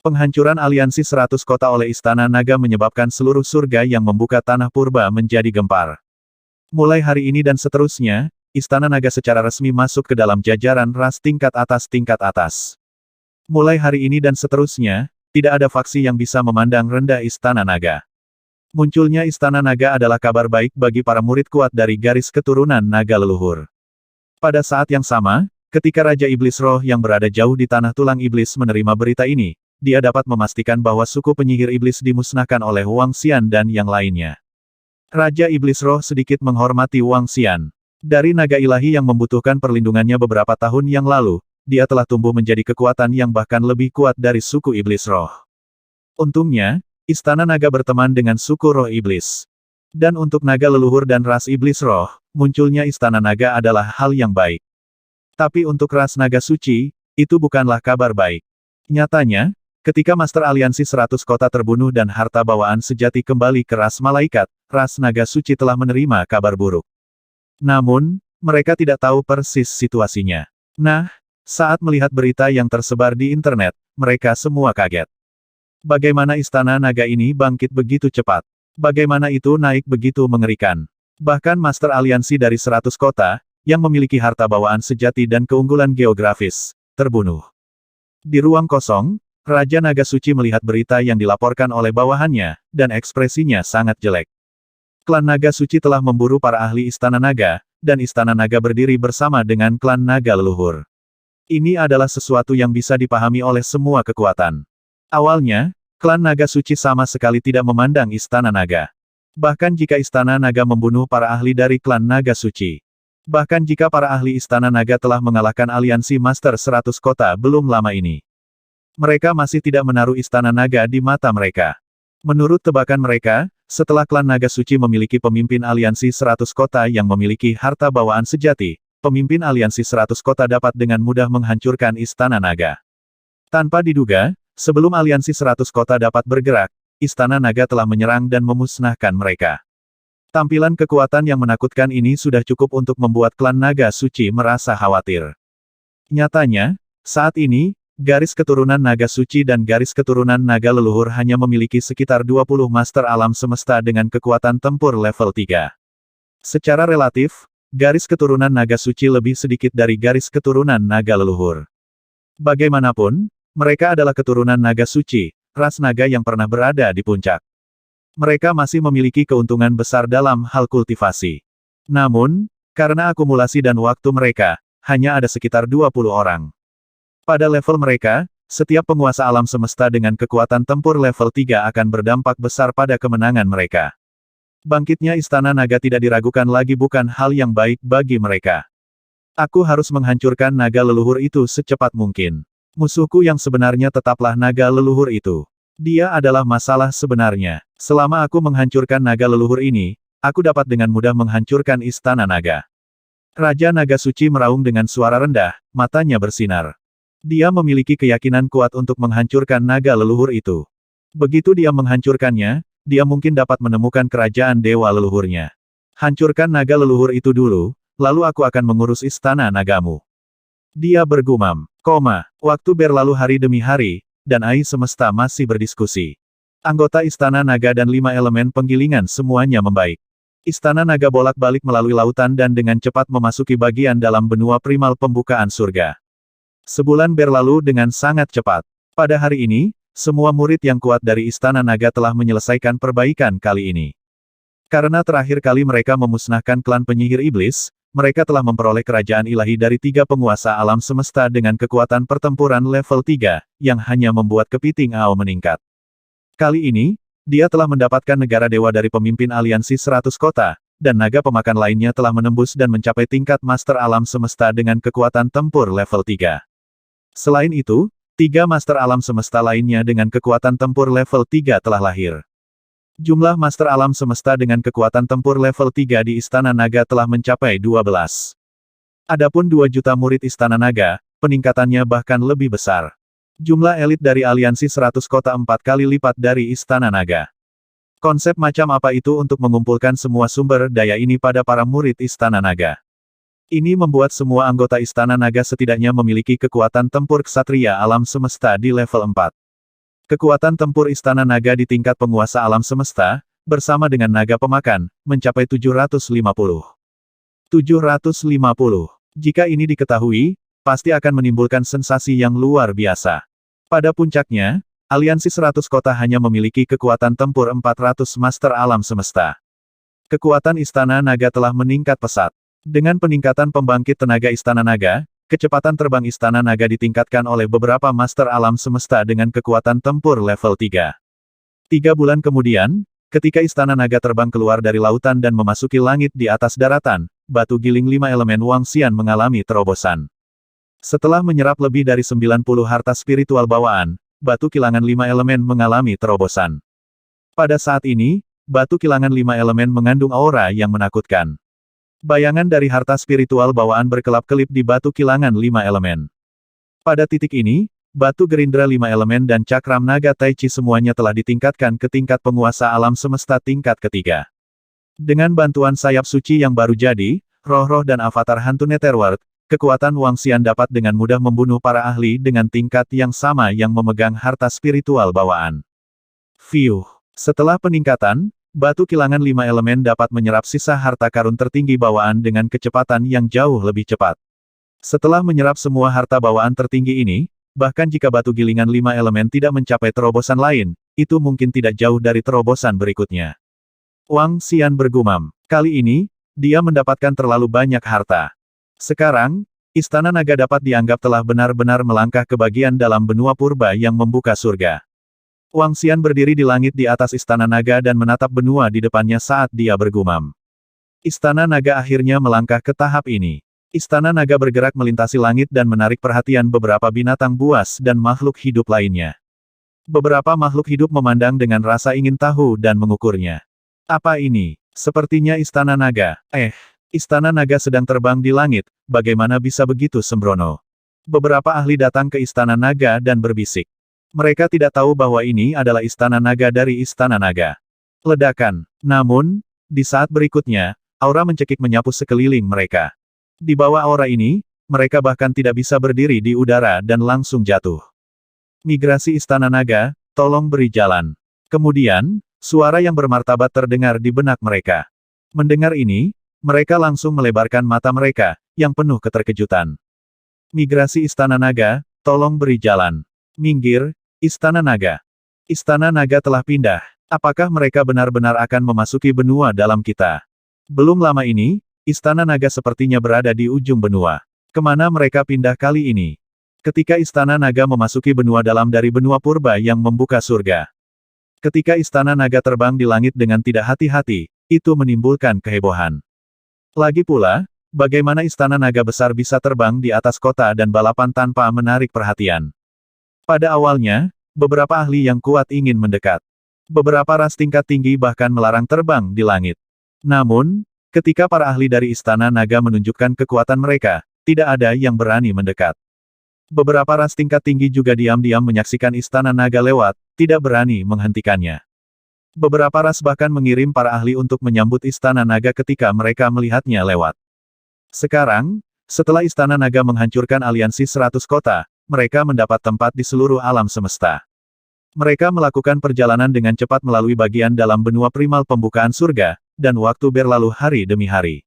Penghancuran aliansi 100 kota oleh Istana Naga menyebabkan seluruh surga yang membuka tanah purba menjadi gempar. Mulai hari ini dan seterusnya, Istana Naga secara resmi masuk ke dalam jajaran ras tingkat atas tingkat atas. Mulai hari ini dan seterusnya, tidak ada faksi yang bisa memandang rendah Istana Naga. Munculnya Istana Naga adalah kabar baik bagi para murid kuat dari garis keturunan naga leluhur. Pada saat yang sama, ketika Raja Iblis Roh yang berada jauh di tanah tulang iblis menerima berita ini, dia dapat memastikan bahwa suku penyihir iblis dimusnahkan oleh Wang Xian dan yang lainnya. Raja Iblis Roh sedikit menghormati Wang Xian. Dari naga ilahi yang membutuhkan perlindungannya beberapa tahun yang lalu, dia telah tumbuh menjadi kekuatan yang bahkan lebih kuat dari suku Iblis Roh. Untungnya, Istana Naga berteman dengan suku Roh Iblis. Dan untuk naga leluhur dan ras Iblis Roh, munculnya Istana Naga adalah hal yang baik. Tapi untuk ras naga suci, itu bukanlah kabar baik. Nyatanya, ketika Master Aliansi 100 Kota terbunuh dan harta bawaan sejati kembali ke ras malaikat, ras naga suci telah menerima kabar buruk. Namun, mereka tidak tahu persis situasinya. Nah, saat melihat berita yang tersebar di internet, mereka semua kaget. Bagaimana Istana Naga ini bangkit begitu cepat? Bagaimana itu naik begitu mengerikan? Bahkan Master Aliansi dari 100 Kota, yang memiliki harta bawaan sejati dan keunggulan geografis, terbunuh. Di ruang kosong, Raja Naga Suci melihat berita yang dilaporkan oleh bawahannya, dan ekspresinya sangat jelek. Klan Naga Suci telah memburu para ahli Istana Naga, dan Istana Naga berdiri bersama dengan klan Naga Leluhur. Ini adalah sesuatu yang bisa dipahami oleh semua kekuatan. Awalnya, klan Naga Suci sama sekali tidak memandang Istana Naga. Bahkan jika Istana Naga membunuh para ahli dari klan Naga Suci. Bahkan jika para ahli Istana Naga telah mengalahkan aliansi Master 100 Kota belum lama ini. Mereka masih tidak menaruh Istana Naga di mata mereka. Menurut tebakan mereka, setelah klan Naga Suci memiliki pemimpin aliansi 100 Kota yang memiliki harta bawaan sejati, pemimpin aliansi 100 Kota dapat dengan mudah menghancurkan Istana Naga. Tanpa diduga, sebelum aliansi 100 Kota dapat bergerak, Istana Naga telah menyerang dan memusnahkan mereka. Tampilan kekuatan yang menakutkan ini sudah cukup untuk membuat klan Naga Suci merasa khawatir. Nyatanya, saat ini, garis keturunan Naga Suci dan garis keturunan Naga Leluhur hanya memiliki sekitar 20 Master Alam Semesta dengan kekuatan tempur level 3. Secara relatif, garis keturunan Naga Suci lebih sedikit dari garis keturunan Naga Leluhur. Bagaimanapun, mereka adalah keturunan Naga Suci, ras naga yang pernah berada di puncak. Mereka masih memiliki keuntungan besar dalam hal kultivasi. Namun, karena akumulasi dan waktu mereka, hanya ada sekitar 20 orang. Pada level mereka, setiap penguasa alam semesta dengan kekuatan tempur level 3 akan berdampak besar pada kemenangan mereka. Bangkitnya Istana Naga tidak diragukan lagi bukan hal yang baik bagi mereka. Aku harus menghancurkan naga leluhur itu secepat mungkin. Musuhku yang sebenarnya tetaplah naga leluhur itu. Dia adalah masalah sebenarnya. Selama aku menghancurkan naga leluhur ini, aku dapat dengan mudah menghancurkan Istana Naga. Raja Naga Suci meraung dengan suara rendah, matanya bersinar. Dia memiliki keyakinan kuat untuk menghancurkan naga leluhur itu. Begitu dia menghancurkannya, dia mungkin dapat menemukan kerajaan dewa leluhurnya. Hancurkan naga leluhur itu dulu, lalu aku akan mengurus Istana Nagamu. Dia bergumam. Waktu berlalu hari demi hari, dan AI semesta masih berdiskusi. Anggota Istana Naga dan 5 elemen penggilingan semuanya membaik. Istana Naga bolak-balik melalui lautan dan dengan cepat memasuki bagian dalam benua primal pembukaan surga. Sebulan berlalu dengan sangat cepat. Pada hari ini, semua murid yang kuat dari Istana Naga telah menyelesaikan perbaikan kali ini. Karena terakhir kali mereka memusnahkan klan penyihir iblis, mereka telah memperoleh kerajaan ilahi dari 3 penguasa alam semesta dengan kekuatan pertempuran level 3, yang hanya membuat kepiting Ao meningkat. Kali ini, dia telah mendapatkan negara dewa dari pemimpin aliansi 100 Kota, dan naga pemakan lainnya telah menembus dan mencapai tingkat Master Alam Semesta dengan kekuatan tempur level 3. Selain itu, 3 Master Alam Semesta lainnya dengan kekuatan tempur level 3 telah lahir. Jumlah Master Alam Semesta dengan kekuatan tempur level 3 di Istana Naga telah mencapai 12. Adapun 2 juta murid Istana Naga, peningkatannya bahkan lebih besar. Jumlah elit dari aliansi 100 kota 4 kali lipat dari Istana Naga. Konsep macam apa itu untuk mengumpulkan semua sumber daya ini pada para murid Istana Naga? Ini membuat semua anggota Istana Naga setidaknya memiliki kekuatan tempur ksatria alam semesta di level 4. Kekuatan tempur Istana Naga di tingkat penguasa alam semesta, bersama dengan naga pemakan, mencapai 750. 750. Jika ini diketahui, pasti akan menimbulkan sensasi yang luar biasa. Pada puncaknya, aliansi 100 kota hanya memiliki kekuatan tempur 400 master alam semesta. Kekuatan Istana Naga telah meningkat pesat. Dengan peningkatan pembangkit tenaga Istana Naga, kecepatan terbang Istana Naga ditingkatkan oleh beberapa master alam semesta dengan kekuatan tempur level 3. 3 bulan kemudian, ketika Istana Naga terbang keluar dari lautan dan memasuki langit di atas daratan, batu giling 5 elemen Wang Xian mengalami terobosan. Setelah menyerap lebih dari 90 harta spiritual bawaan, batu kilangan 5 elemen mengalami terobosan. Pada saat ini, batu kilangan 5 elemen mengandung aura yang menakutkan. Bayangan dari harta spiritual bawaan berkelap-kelip di batu kilangan 5 elemen. Pada titik ini, batu gerindra 5 elemen dan cakram naga Tai Chi semuanya telah ditingkatkan ke tingkat penguasa alam semesta tingkat ketiga. Dengan bantuan sayap suci yang baru jadi, roh-roh dan avatar hantu Netherworld, kekuatan Wang Xian dapat dengan mudah membunuh para ahli dengan tingkat yang sama yang memegang harta spiritual bawaan. Fiuh. Setelah peningkatan, batu kilangan 5 elemen dapat menyerap sisa harta karun tertinggi bawaan dengan kecepatan yang jauh lebih cepat. Setelah menyerap semua harta bawaan tertinggi ini, bahkan jika batu gilingan 5 elemen tidak mencapai terobosan lain, itu mungkin tidak jauh dari terobosan berikutnya. Wang Xian bergumam. Kali ini, dia mendapatkan terlalu banyak harta. Sekarang, Istana Naga dapat dianggap telah benar-benar melangkah ke bagian dalam benua purba yang membuka surga. Wang Xian berdiri di langit di atas Istana Naga dan menatap benua di depannya saat dia bergumam. Istana Naga akhirnya melangkah ke tahap ini. Istana Naga bergerak melintasi langit dan menarik perhatian beberapa binatang buas dan makhluk hidup lainnya. Beberapa makhluk hidup memandang dengan rasa ingin tahu dan mengukurnya. Apa ini? Sepertinya Istana Naga. Istana Naga sedang terbang di langit, bagaimana bisa begitu sembrono? Beberapa ahli datang ke Istana Naga dan berbisik. Mereka tidak tahu bahwa ini adalah Istana Naga dari Istana Naga. Ledakan. Namun, di saat berikutnya, aura mencekik menyapu sekeliling mereka. Di bawah aura ini, mereka bahkan tidak bisa berdiri di udara dan langsung jatuh. Migrasi Istana Naga, tolong beri jalan. Kemudian, suara yang bermartabat terdengar di benak mereka. Mendengar ini, mereka langsung melebarkan mata mereka, yang penuh keterkejutan. Migrasi Istana Naga, tolong beri jalan. Minggir, Istana Naga. Istana Naga telah pindah. Apakah mereka benar-benar akan memasuki benua dalam kita? Belum lama ini, Istana Naga sepertinya berada di ujung benua. Kemana mereka pindah kali ini? Ketika Istana Naga memasuki benua dalam dari benua purba yang membuka surga. Ketika Istana Naga terbang di langit dengan tidak hati-hati, itu menimbulkan kehebohan. Lagi pula, bagaimana Istana Naga besar bisa terbang di atas kota dan balapan tanpa menarik perhatian? Pada awalnya, beberapa ahli yang kuat ingin mendekat. Beberapa ras tingkat tinggi bahkan melarang terbang di langit. Namun, ketika para ahli dari Istana Naga menunjukkan kekuatan mereka, tidak ada yang berani mendekat. Beberapa ras tingkat tinggi juga diam-diam menyaksikan Istana Naga lewat, tidak berani menghentikannya. Beberapa ras bahkan mengirim para ahli untuk menyambut Istana Naga ketika mereka melihatnya lewat. Sekarang, setelah Istana Naga menghancurkan aliansi 100 kota, mereka mendapat tempat di seluruh alam semesta. Mereka melakukan perjalanan dengan cepat melalui bagian dalam benua primal pembukaan surga, dan waktu berlalu hari demi hari.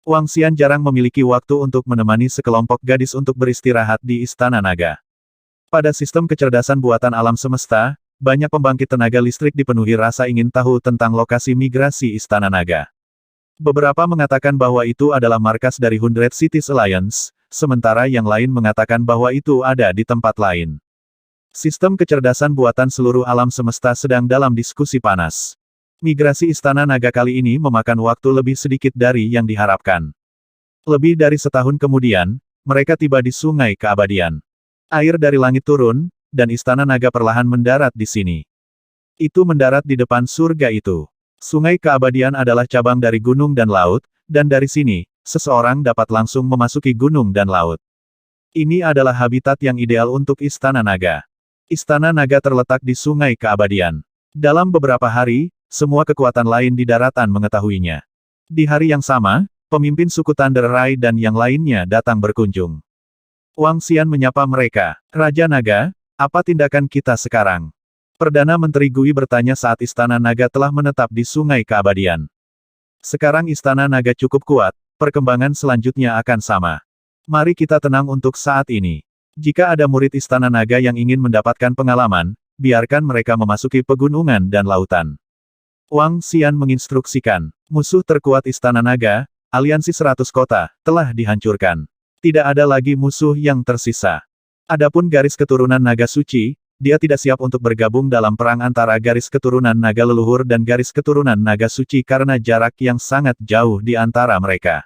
Wang Xian jarang memiliki waktu untuk menemani sekelompok gadis untuk beristirahat di Istana Naga. Pada sistem kecerdasan buatan alam semesta, banyak pembangkit tenaga listrik dipenuhi rasa ingin tahu tentang lokasi migrasi Istana Naga. Beberapa mengatakan bahwa itu adalah markas dari 100 Cities Alliance, sementara yang lain mengatakan bahwa itu ada di tempat lain. Sistem kecerdasan buatan seluruh alam semesta sedang dalam diskusi panas. Migrasi Istana Naga kali ini memakan waktu lebih sedikit dari yang diharapkan. Lebih dari setahun kemudian, mereka tiba di Sungai Keabadian. Air dari langit turun, dan Istana Naga perlahan mendarat di sini. Itu mendarat di depan surga itu. Sungai Keabadian adalah cabang dari gunung dan laut, dan dari sini, seseorang dapat langsung memasuki gunung dan laut. Ini adalah habitat yang ideal untuk Istana Naga. Istana Naga terletak di Sungai Keabadian. Dalam beberapa hari, semua kekuatan lain di daratan mengetahuinya. Di hari yang sama, pemimpin suku Thunder Rai dan yang lainnya datang berkunjung. Wang Xian menyapa mereka. Raja Naga, apa tindakan kita sekarang? Perdana Menteri Gui bertanya saat Istana Naga telah menetap di Sungai Keabadian. Sekarang Istana Naga cukup kuat, perkembangan selanjutnya akan sama. Mari kita tenang untuk saat ini. Jika ada murid Istana Naga yang ingin mendapatkan pengalaman, biarkan mereka memasuki pegunungan dan lautan. Wang Xian menginstruksikan. Musuh terkuat Istana Naga, Aliansi 100 Kota, telah dihancurkan. Tidak ada lagi musuh yang tersisa. Adapun garis keturunan naga suci, dia tidak siap untuk bergabung dalam perang antara garis keturunan naga leluhur dan garis keturunan naga suci karena jarak yang sangat jauh di antara mereka.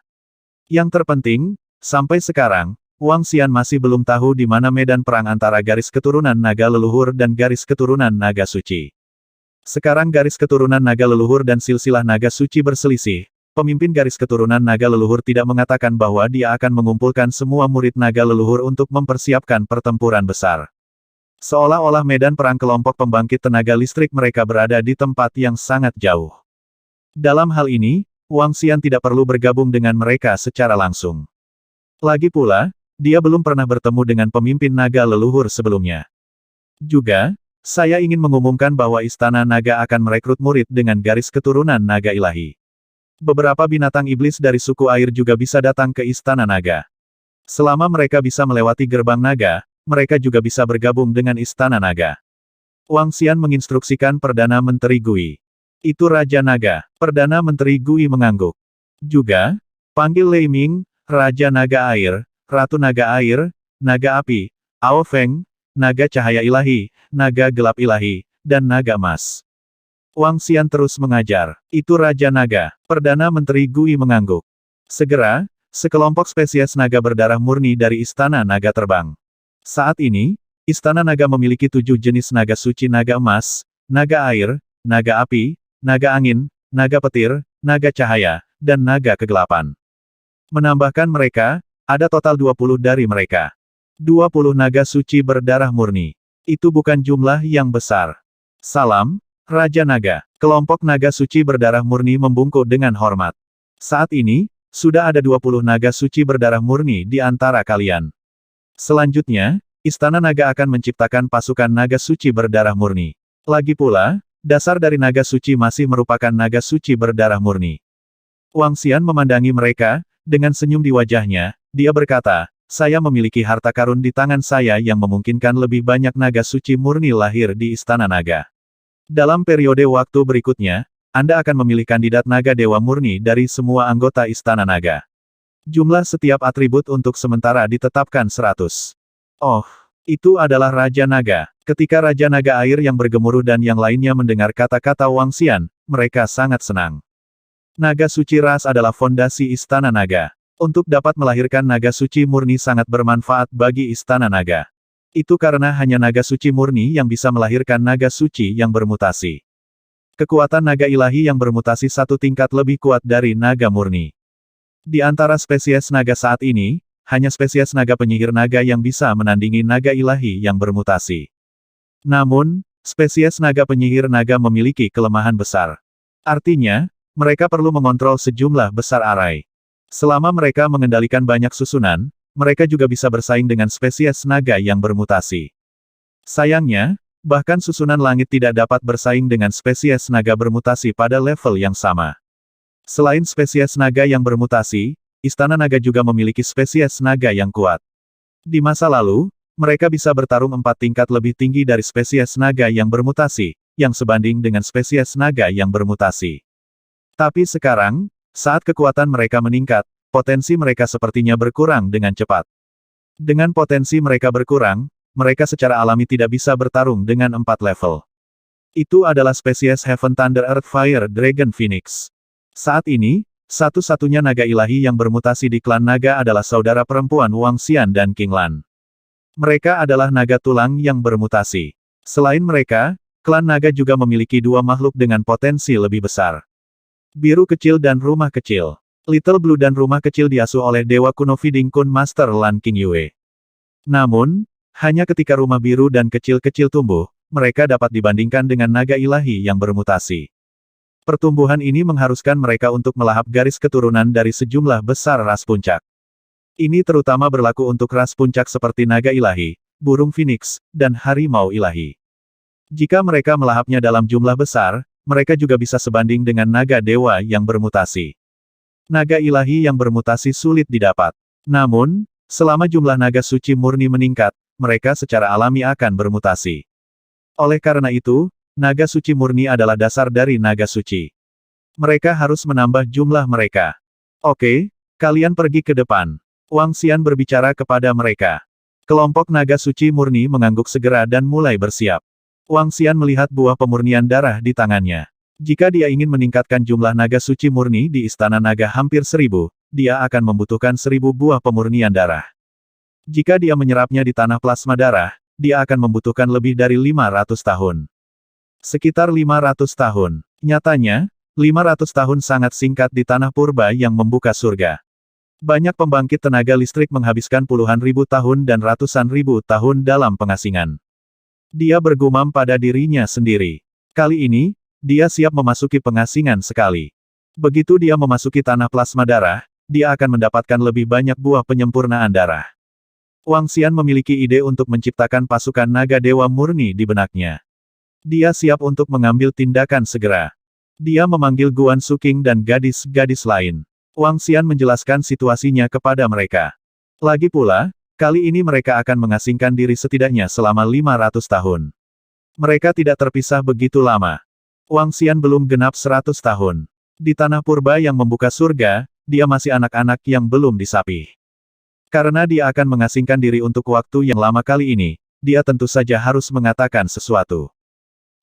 Yang terpenting, sampai sekarang, Wang Xian masih belum tahu di mana medan perang antara garis keturunan naga leluhur dan garis keturunan naga suci. Sekarang garis keturunan naga leluhur dan silsilah naga suci berselisih. Pemimpin garis keturunan naga leluhur tidak mengatakan bahwa dia akan mengumpulkan semua murid naga leluhur untuk mempersiapkan pertempuran besar. Seolah-olah medan perang kelompok pembangkit tenaga listrik mereka berada di tempat yang sangat jauh. Dalam hal ini, Wang Xian tidak perlu bergabung dengan mereka secara langsung. Lagi pula, dia belum pernah bertemu dengan pemimpin naga leluhur sebelumnya. Juga, saya ingin mengumumkan bahwa Istana Naga akan merekrut murid dengan garis keturunan naga ilahi. Beberapa binatang iblis dari suku air juga bisa datang ke Istana Naga. Selama mereka bisa melewati gerbang naga, mereka juga bisa bergabung dengan Istana Naga. Wang Xian menginstruksikan Perdana Menteri Gui. Itu Raja Naga. Perdana Menteri Gui mengangguk. Juga, panggil Lei Ming, Raja Naga Air, Ratu Naga Air, Naga Api, Ao Feng, Naga Cahaya Ilahi, Naga Gelap Ilahi, dan Naga Emas. Wang Xian terus mengajar. Itu Raja Naga. Perdana Menteri Gui mengangguk. Segera, sekelompok spesies naga berdarah murni dari Istana Naga terbang. Saat ini, Istana Naga memiliki 7 jenis naga suci: naga emas, naga air, naga api, naga angin, naga petir, naga cahaya, dan naga kegelapan. Menambahkan mereka, ada total 20 dari mereka. 20 naga suci berdarah murni. Itu bukan jumlah yang besar. Salam, Raja Naga. Kelompok naga suci berdarah murni membungkuk dengan hormat. Saat ini, sudah ada 20 naga suci berdarah murni di antara kalian. Selanjutnya, Istana Naga akan menciptakan pasukan naga suci berdarah murni. Lagi pula, dasar dari naga suci masih merupakan naga suci berdarah murni. Wang Xian memandangi mereka, dengan senyum di wajahnya, dia berkata, saya memiliki harta karun di tangan saya yang memungkinkan lebih banyak naga suci murni lahir di Istana Naga. Dalam periode waktu berikutnya, Anda akan memilih kandidat naga dewa murni dari semua anggota Istana Naga. Jumlah setiap atribut untuk sementara ditetapkan 100. Oh, itu adalah Raja Naga. Ketika Raja Naga Air yang bergemuruh dan yang lainnya mendengar kata-kata Wang Xian, mereka sangat senang. Naga suci ras adalah fondasi Istana Naga. Untuk dapat melahirkan naga suci murni sangat bermanfaat bagi Istana Naga. Itu karena hanya naga suci murni yang bisa melahirkan naga suci yang bermutasi. Kekuatan naga ilahi yang bermutasi satu tingkat lebih kuat dari naga murni. Di antara spesies naga saat ini, hanya spesies naga penyihir naga yang bisa menandingi naga ilahi yang bermutasi. Namun, spesies naga penyihir naga memiliki kelemahan besar. Artinya, mereka perlu mengontrol sejumlah besar arai. Selama mereka mengendalikan banyak susunan, mereka juga bisa bersaing dengan spesies naga yang bermutasi. Sayangnya, bahkan susunan langit tidak dapat bersaing dengan spesies naga bermutasi pada level yang sama. Selain spesies naga yang bermutasi, Istana Naga juga memiliki spesies naga yang kuat. Di masa lalu, mereka bisa bertarung 4 tingkat lebih tinggi dari spesies naga yang bermutasi, yang sebanding dengan spesies naga yang bermutasi. Tapi sekarang, saat kekuatan mereka meningkat, potensi mereka sepertinya berkurang dengan cepat. Dengan potensi mereka berkurang, mereka secara alami tidak bisa bertarung dengan 4 level. Itu adalah spesies Heaven Thunder Earth Fire Dragon Phoenix. Saat ini, satu-satunya naga ilahi yang bermutasi di klan naga adalah saudara perempuan Wang Xian dan King Lan. Mereka adalah naga tulang yang bermutasi. Selain mereka, klan naga juga memiliki 2 makhluk dengan potensi lebih besar. Biru kecil dan rumah kecil. Little Blue dan rumah kecil diasuh oleh dewa kuno Feeding Kun Master Lan King Yue. Namun, hanya ketika rumah biru dan kecil-kecil tumbuh, mereka dapat dibandingkan dengan naga ilahi yang bermutasi. Pertumbuhan ini mengharuskan mereka untuk melahap garis keturunan dari sejumlah besar ras puncak. Ini terutama berlaku untuk ras puncak seperti naga ilahi, burung phoenix, dan harimau ilahi. Jika mereka melahapnya dalam jumlah besar, mereka juga bisa sebanding dengan naga dewa yang bermutasi. Naga ilahi yang bermutasi sulit didapat. Namun, selama jumlah naga suci murni meningkat, mereka secara alami akan bermutasi. Oleh karena itu, naga suci murni adalah dasar dari naga suci. Mereka harus menambah jumlah mereka. Oke, kalian pergi ke depan. Wang Xian berbicara kepada mereka. Kelompok naga suci murni mengangguk segera dan mulai bersiap. Wang Xian melihat buah pemurnian darah di tangannya. Jika dia ingin meningkatkan jumlah naga suci murni di Istana Naga hampir 1000, dia akan membutuhkan 1000 buah pemurnian darah. Jika dia menyerapnya di tanah plasma darah, dia akan membutuhkan lebih dari 500 tahun. Sekitar 500 tahun. Nyatanya, 500 tahun sangat singkat di tanah purba yang membuka surga. Banyak pembangkit tenaga listrik menghabiskan puluhan ribu tahun dan ratusan ribu tahun dalam pengasingan. Dia bergumam pada dirinya sendiri. Kali ini, dia siap memasuki pengasingan sekali. Begitu dia memasuki tanah plasma darah, dia akan mendapatkan lebih banyak buah penyempurnaan darah. Wang Xian memiliki ide untuk menciptakan pasukan naga dewa murni di benaknya. Dia siap untuk mengambil tindakan segera. Dia memanggil Guan Suking dan gadis-gadis lain. Wang Xian menjelaskan situasinya kepada mereka. Lagi pula, kali ini mereka akan mengasingkan diri setidaknya selama 500 tahun. Mereka tidak terpisah begitu lama. Wang Xian belum genap 100 tahun. Di tanah purba yang membuka surga, dia masih anak-anak yang belum disapih. Karena dia akan mengasingkan diri untuk waktu yang lama kali ini, dia tentu saja harus mengatakan sesuatu.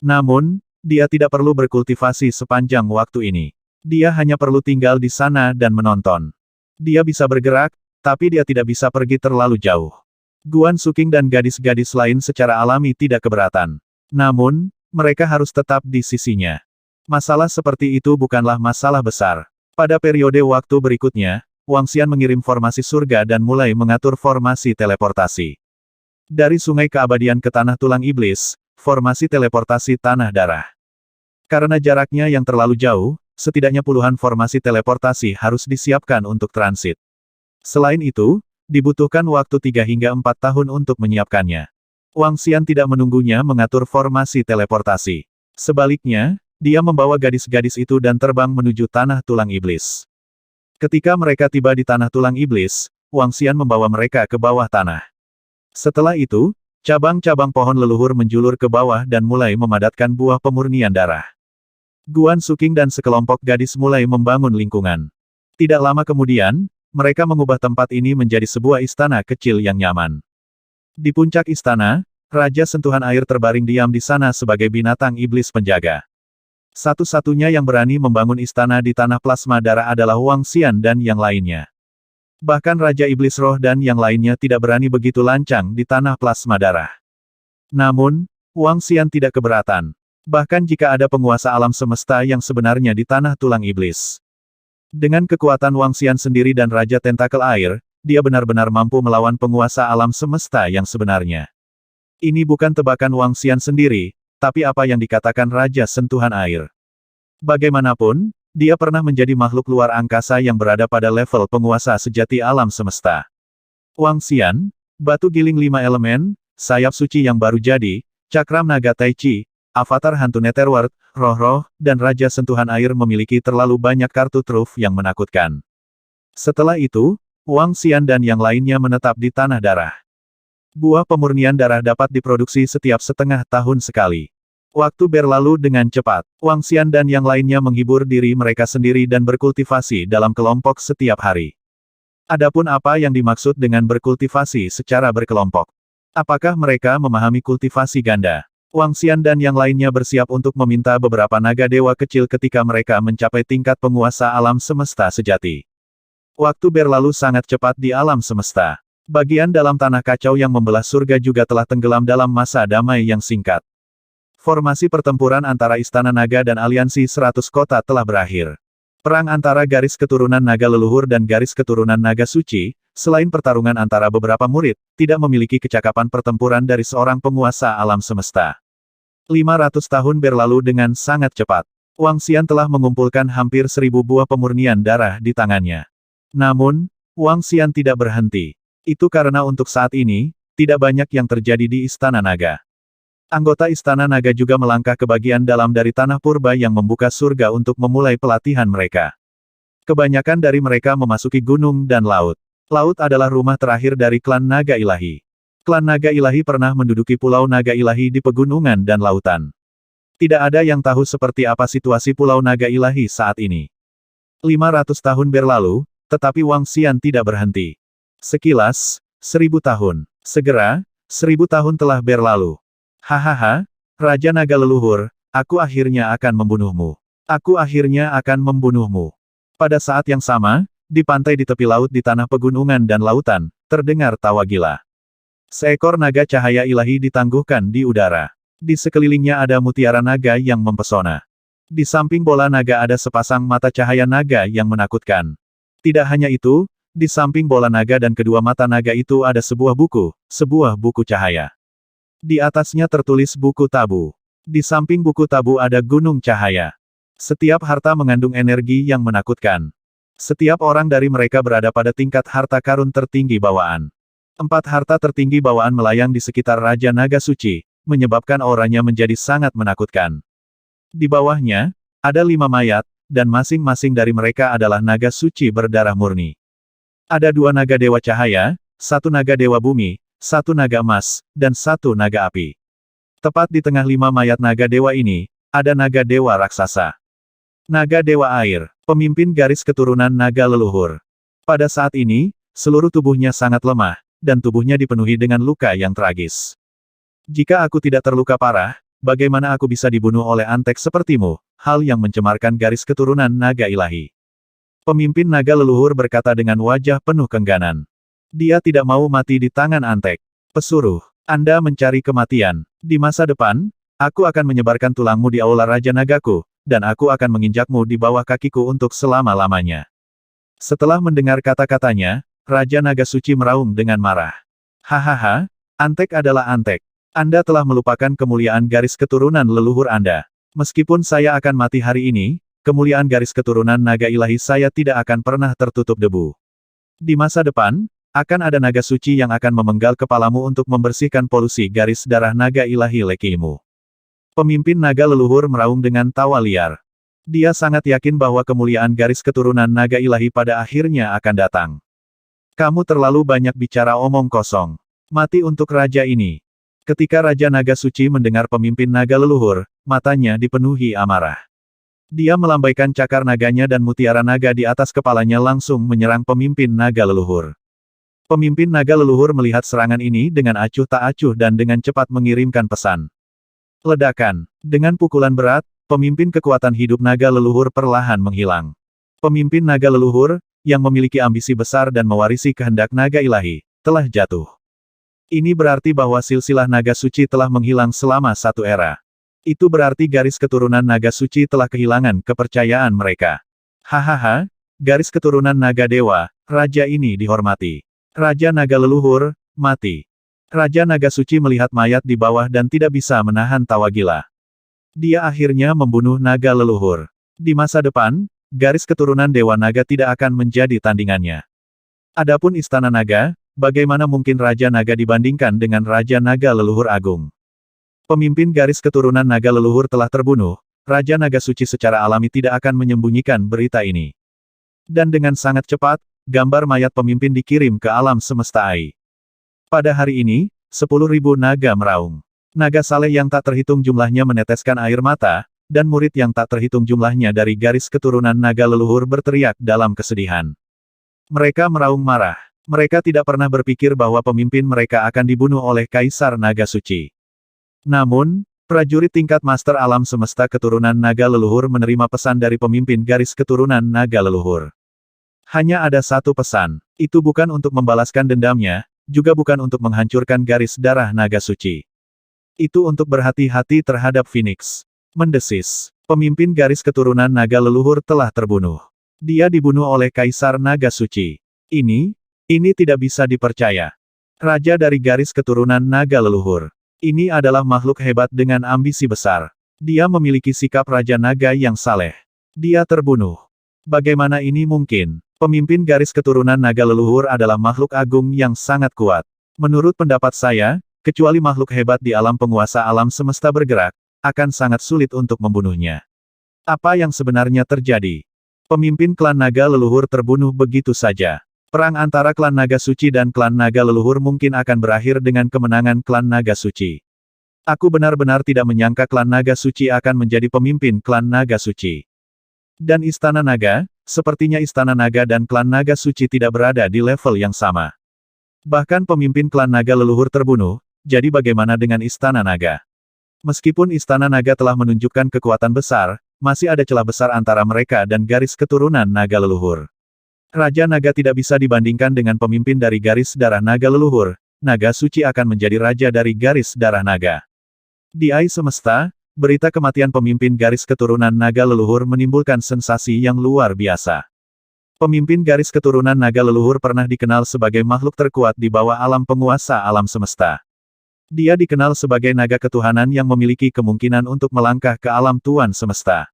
Namun, dia tidak perlu berkultivasi sepanjang waktu ini. Dia hanya perlu tinggal di sana dan menonton. Dia bisa bergerak, tapi dia tidak bisa pergi terlalu jauh. Guan Suking dan gadis-gadis lain secara alami tidak keberatan. Namun, mereka harus tetap di sisinya. Masalah seperti itu bukanlah masalah besar. Pada periode waktu berikutnya, Wang Xian mengirim formasi surga dan mulai mengatur formasi teleportasi. Dari sungai keabadian ke tanah tulang iblis, formasi teleportasi tanah darah. Karena jaraknya yang terlalu jauh, setidaknya puluhan formasi teleportasi harus disiapkan untuk transit. Selain itu, dibutuhkan waktu 3 hingga 4 tahun untuk menyiapkannya. Wang Xian tidak menunggunya mengatur formasi teleportasi. Sebaliknya, dia membawa gadis-gadis itu dan terbang menuju tanah tulang iblis. Ketika mereka tiba di tanah tulang iblis, Wang Xian membawa mereka ke bawah tanah. Setelah itu, cabang-cabang pohon leluhur menjulur ke bawah dan mulai memadatkan buah pemurnian darah. Guan Suking dan sekelompok gadis mulai membangun lingkungan. Tidak lama kemudian, mereka mengubah tempat ini menjadi sebuah istana kecil yang nyaman. Di puncak istana, Raja Sentuhan Air terbaring diam di sana sebagai binatang iblis penjaga. Satu-satunya yang berani membangun istana di tanah plasma darah adalah Wang Xian dan yang lainnya. Bahkan Raja Iblis Roh dan yang lainnya tidak berani begitu lancang di tanah plasma darah. Namun, Wang Xian tidak keberatan. Bahkan jika ada penguasa alam semesta yang sebenarnya di tanah tulang iblis. Dengan kekuatan Wang Xian sendiri dan Raja Tentakel Air, dia benar-benar mampu melawan penguasa alam semesta yang sebenarnya. Ini bukan tebakan Wang Xian sendiri, tapi apa yang dikatakan Raja Sentuhan Air. Bagaimanapun, dia pernah menjadi makhluk luar angkasa yang berada pada level penguasa sejati alam semesta. Wang Xian, batu giling 5 elemen, sayap suci yang baru jadi, cakram naga Tai Chi, avatar hantu Netherworld, roh-roh, dan Raja Sentuhan Air memiliki terlalu banyak kartu truf yang menakutkan. Setelah itu, Wang Xian dan yang lainnya menetap di tanah darah. Buah pemurnian darah dapat diproduksi setiap setengah tahun sekali. Waktu berlalu dengan cepat. Wang Xian dan yang lainnya menghibur diri mereka sendiri dan berkultivasi dalam kelompok setiap hari. Adapun apa yang dimaksud dengan berkultivasi secara berkelompok? Apakah mereka memahami kultivasi ganda? Wang Xian dan yang lainnya bersiap untuk meminta beberapa naga dewa kecil ketika mereka mencapai tingkat penguasa alam semesta sejati. Waktu berlalu sangat cepat di alam semesta. Bagian dalam tanah kacau yang membelah surga juga telah tenggelam dalam masa damai yang singkat. Formasi pertempuran antara Istana Naga dan Aliansi 100 Kota telah berakhir. Perang antara garis keturunan naga leluhur dan garis keturunan naga suci, selain pertarungan antara beberapa murid, tidak memiliki kecakapan pertempuran dari seorang penguasa alam semesta. 500 tahun berlalu dengan sangat cepat. Wang Xian telah mengumpulkan hampir 1000 buah pemurnian darah di tangannya. Namun, Wang Xian tidak berhenti. Itu karena untuk saat ini, tidak banyak yang terjadi di Istana Naga. Anggota Istana Naga juga melangkah ke bagian dalam dari tanah purba yang membuka surga untuk memulai pelatihan mereka. Kebanyakan dari mereka memasuki gunung dan laut. Laut adalah rumah terakhir dari klan Naga Ilahi. Klan Naga Ilahi pernah menduduki Pulau Naga Ilahi di pegunungan dan lautan. Tidak ada yang tahu seperti apa situasi Pulau Naga Ilahi saat ini. 500 tahun berlalu, tetapi Wang Xian tidak berhenti. Sekilas, 1000 tahun. Segera, 1000 tahun telah berlalu. Hahaha, Raja Naga Leluhur, aku akhirnya akan membunuhmu. Aku akhirnya akan membunuhmu. Pada saat yang sama, di pantai di tepi laut di tanah pegunungan dan lautan, terdengar tawa gila. Seekor naga cahaya ilahi ditangguhkan di udara. Di sekelilingnya ada mutiara naga yang mempesona. Di samping bola naga ada sepasang mata cahaya naga yang menakutkan. Tidak hanya itu, di samping bola naga dan kedua mata naga itu ada sebuah buku cahaya. Di atasnya tertulis buku tabu. Di samping buku tabu ada gunung cahaya. Setiap harta mengandung energi yang menakutkan. Setiap orang dari mereka berada pada tingkat harta karun tertinggi bawaan. 4 harta tertinggi bawaan melayang di sekitar Raja Naga Suci, menyebabkan auranya menjadi sangat menakutkan. Di bawahnya, ada 5 mayat, dan masing-masing dari mereka adalah naga suci berdarah murni. Ada 2 naga dewa cahaya, 1 naga dewa bumi, 1 naga emas, dan 1 naga api. Tepat di tengah 5 mayat naga dewa ini, ada naga dewa raksasa. Naga dewa air, pemimpin garis keturunan naga leluhur. Pada saat ini, seluruh tubuhnya sangat lemah, dan tubuhnya dipenuhi dengan luka yang tragis. Jika aku tidak terluka parah, bagaimana aku bisa dibunuh oleh antek sepertimu, hal yang mencemarkan garis keturunan naga ilahi. Pemimpin naga leluhur berkata dengan wajah penuh kengganan. Dia tidak mau mati di tangan antek. Pesuruh, Anda mencari kematian. Di masa depan, aku akan menyebarkan tulangmu di aula Raja Nagaku, dan aku akan menginjakmu di bawah kakiku untuk selama-lamanya. Setelah mendengar kata-katanya, Raja Naga Suci meraung dengan marah. Hahaha, antek adalah antek. Anda telah melupakan kemuliaan garis keturunan leluhur Anda. Meskipun saya akan mati hari ini, kemuliaan garis keturunan naga ilahi saya tidak akan pernah tertutup debu. Di masa depan, akan ada naga suci yang akan memenggal kepalamu untuk membersihkan polusi garis darah naga ilahi lekimu. Pemimpin naga leluhur meraung dengan tawa liar. Dia sangat yakin bahwa kemuliaan garis keturunan naga ilahi pada akhirnya akan datang. Kamu terlalu banyak bicara omong kosong. Mati untuk raja ini. Ketika Raja Naga Suci mendengar pemimpin naga leluhur, matanya dipenuhi amarah. Dia melambaikan cakar naganya dan mutiara naga di atas kepalanya langsung menyerang pemimpin naga leluhur. Pemimpin naga leluhur melihat serangan ini dengan acuh tak acuh dan dengan cepat mengirimkan pesan. Ledakan. Dengan pukulan berat, pemimpin kekuatan hidup naga leluhur perlahan menghilang. Pemimpin naga leluhur, yang memiliki ambisi besar dan mewarisi kehendak naga ilahi, telah jatuh. Ini berarti bahwa silsilah naga suci telah menghilang selama satu era. Itu berarti garis keturunan naga suci telah kehilangan kepercayaan mereka. Hahaha, garis keturunan naga dewa, raja ini dihormati. Raja naga leluhur, mati. Raja naga suci melihat mayat di bawah dan tidak bisa menahan tawa gila. Dia akhirnya membunuh naga leluhur. Di masa depan, garis keturunan dewa naga tidak akan menjadi tandingannya. Adapun istana naga, bagaimana mungkin Raja Naga dibandingkan dengan Raja Naga Leluhur Agung? Pemimpin garis keturunan Naga Leluhur telah terbunuh, Raja Naga Suci secara alami tidak akan menyembunyikan berita ini. Dan dengan sangat cepat, gambar mayat pemimpin dikirim ke alam semesta AI. Pada hari ini, 10.000 naga meraung. Naga saleh yang tak terhitung jumlahnya meneteskan air mata, dan murid yang tak terhitung jumlahnya dari garis keturunan Naga Leluhur berteriak dalam kesedihan. Mereka meraung marah. Mereka tidak pernah berpikir bahwa pemimpin mereka akan dibunuh oleh Kaisar Naga Suci. Namun, prajurit tingkat Master Alam Semesta keturunan Naga Leluhur menerima pesan dari pemimpin garis keturunan Naga Leluhur. Hanya ada satu pesan. Itu bukan untuk membalaskan dendamnya, juga bukan untuk menghancurkan garis darah Naga Suci. Itu untuk berhati-hati terhadap Phoenix. Mendesis. Pemimpin garis keturunan Naga Leluhur telah terbunuh. Dia dibunuh oleh Kaisar Naga Suci. Ini tidak bisa dipercaya. Raja dari garis keturunan naga leluhur. Ini adalah makhluk hebat dengan ambisi besar. Dia memiliki sikap Raja Naga yang saleh. Dia terbunuh. Bagaimana ini mungkin? Pemimpin garis keturunan naga leluhur adalah makhluk agung yang sangat kuat. Menurut pendapat saya, kecuali makhluk hebat di alam penguasa alam semesta bergerak, akan sangat sulit untuk membunuhnya. Apa yang sebenarnya terjadi? Pemimpin klan naga leluhur terbunuh begitu saja. Perang antara klan naga suci dan klan naga leluhur mungkin akan berakhir dengan kemenangan klan naga suci. Aku benar-benar tidak menyangka klan naga suci akan menjadi pemimpin klan naga suci. Dan Istana Naga, sepertinya Istana Naga dan klan naga suci tidak berada di level yang sama. Bahkan pemimpin klan naga leluhur terbunuh, jadi bagaimana dengan Istana Naga? Meskipun Istana Naga telah menunjukkan kekuatan besar, masih ada celah besar antara mereka dan garis keturunan naga leluhur. Raja Naga tidak bisa dibandingkan dengan pemimpin dari garis darah naga leluhur, naga suci akan menjadi raja dari garis darah naga. Di Ai Semesta, berita kematian pemimpin garis keturunan naga leluhur menimbulkan sensasi yang luar biasa. Pemimpin garis keturunan naga leluhur pernah dikenal sebagai makhluk terkuat di bawah alam penguasa alam semesta. Dia dikenal sebagai naga ketuhanan yang memiliki kemungkinan untuk melangkah ke alam Tuan Semesta.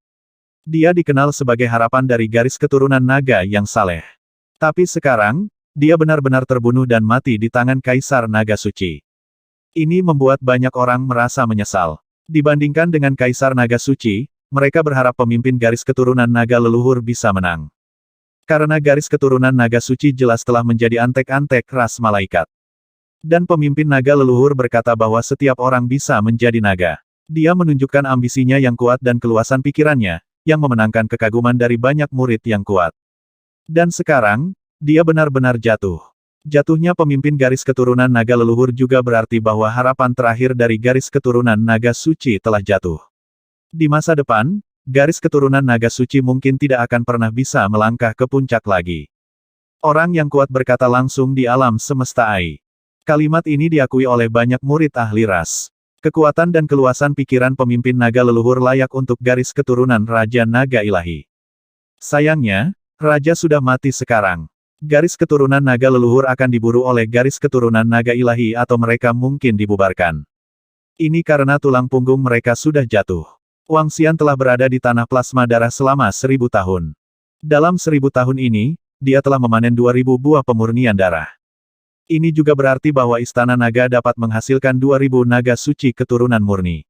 Dia dikenal sebagai harapan dari garis keturunan naga yang saleh. Tapi sekarang, dia benar-benar terbunuh dan mati di tangan Kaisar Naga Suci. Ini membuat banyak orang merasa menyesal. Dibandingkan dengan Kaisar Naga Suci, mereka berharap pemimpin garis keturunan naga leluhur bisa menang. Karena garis keturunan naga suci jelas telah menjadi antek-antek ras malaikat. Dan pemimpin naga leluhur berkata bahwa setiap orang bisa menjadi naga. Dia menunjukkan ambisinya yang kuat dan keluasan pikirannya, yang memenangkan kekaguman dari banyak murid yang kuat. Dan sekarang, dia benar-benar jatuh. Jatuhnya pemimpin garis keturunan naga leluhur juga berarti bahwa harapan terakhir dari garis keturunan naga suci telah jatuh. Di masa depan, garis keturunan naga suci mungkin tidak akan pernah bisa melangkah ke puncak lagi. Orang yang kuat berkata langsung di alam semesta Ai. Kalimat ini diakui oleh banyak murid ahli ras. Kekuatan dan keluasan pikiran pemimpin naga leluhur layak untuk garis keturunan Raja Naga Ilahi. Sayangnya, Raja sudah mati sekarang. Garis keturunan naga leluhur akan diburu oleh garis keturunan naga ilahi atau mereka mungkin dibubarkan. Ini karena tulang punggung mereka sudah jatuh. Wang Xian telah berada di tanah plasma darah selama 1000 tahun. Dalam 1000 tahun ini, dia telah memanen 2000 buah pemurnian darah. Ini juga berarti bahwa Istana Naga dapat menghasilkan 2000 naga suci keturunan murni.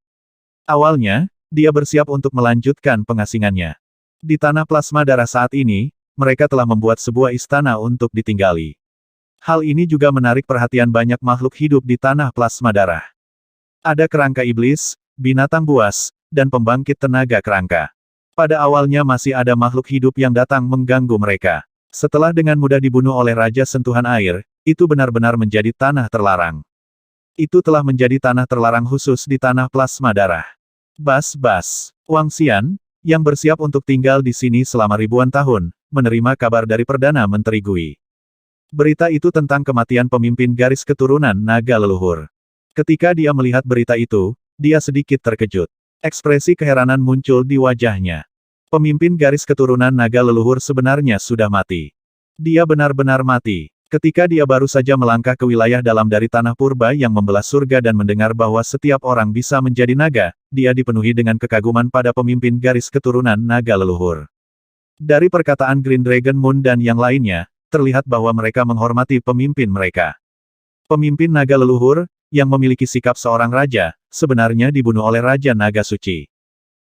Awalnya, dia bersiap untuk melanjutkan pengasingannya. Di tanah plasma darah saat ini, mereka telah membuat sebuah istana untuk ditinggali. Hal ini juga menarik perhatian banyak makhluk hidup di tanah plasma darah. Ada kerangka iblis, binatang buas, dan pembangkit tenaga kerangka. Pada awalnya masih ada makhluk hidup yang datang mengganggu mereka. Setelah dengan mudah dibunuh oleh Raja Sentuhan Air, itu benar-benar menjadi tanah terlarang. Itu telah menjadi tanah terlarang khusus di tanah plasma darah. Bas-bas, Wang Xian, yang bersiap untuk tinggal di sini selama ribuan tahun, menerima kabar dari Perdana Menteri Gui. Berita itu tentang kematian pemimpin garis keturunan naga leluhur. Ketika dia melihat berita itu, dia sedikit terkejut. Ekspresi keheranan muncul di wajahnya. Pemimpin garis keturunan naga leluhur sebenarnya sudah mati. Dia benar-benar mati. Ketika dia baru saja melangkah ke wilayah dalam dari tanah purba yang membelah surga dan mendengar bahwa setiap orang bisa menjadi naga, dia dipenuhi dengan kekaguman pada pemimpin garis keturunan naga leluhur. Dari perkataan Green Dragon Moon dan yang lainnya, terlihat bahwa mereka menghormati pemimpin mereka. Pemimpin naga leluhur, yang memiliki sikap seorang raja, sebenarnya dibunuh oleh Raja Naga Suci.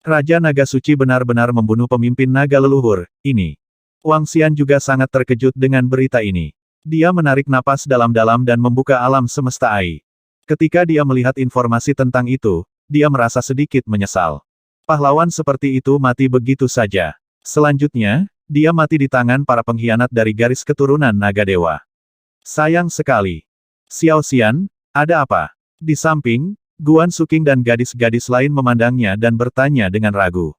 Raja Naga Suci benar-benar membunuh pemimpin naga leluhur, ini. Wang Xian juga sangat terkejut dengan berita ini. Dia menarik napas dalam-dalam dan membuka alam semesta Ai. Ketika dia melihat informasi tentang itu, dia merasa sedikit menyesal. Pahlawan seperti itu mati begitu saja. Selanjutnya, dia mati di tangan para pengkhianat dari garis keturunan naga dewa. Sayang sekali. Xiao Xian, ada apa? Di samping, Guan Suking dan gadis-gadis lain memandangnya dan bertanya dengan ragu.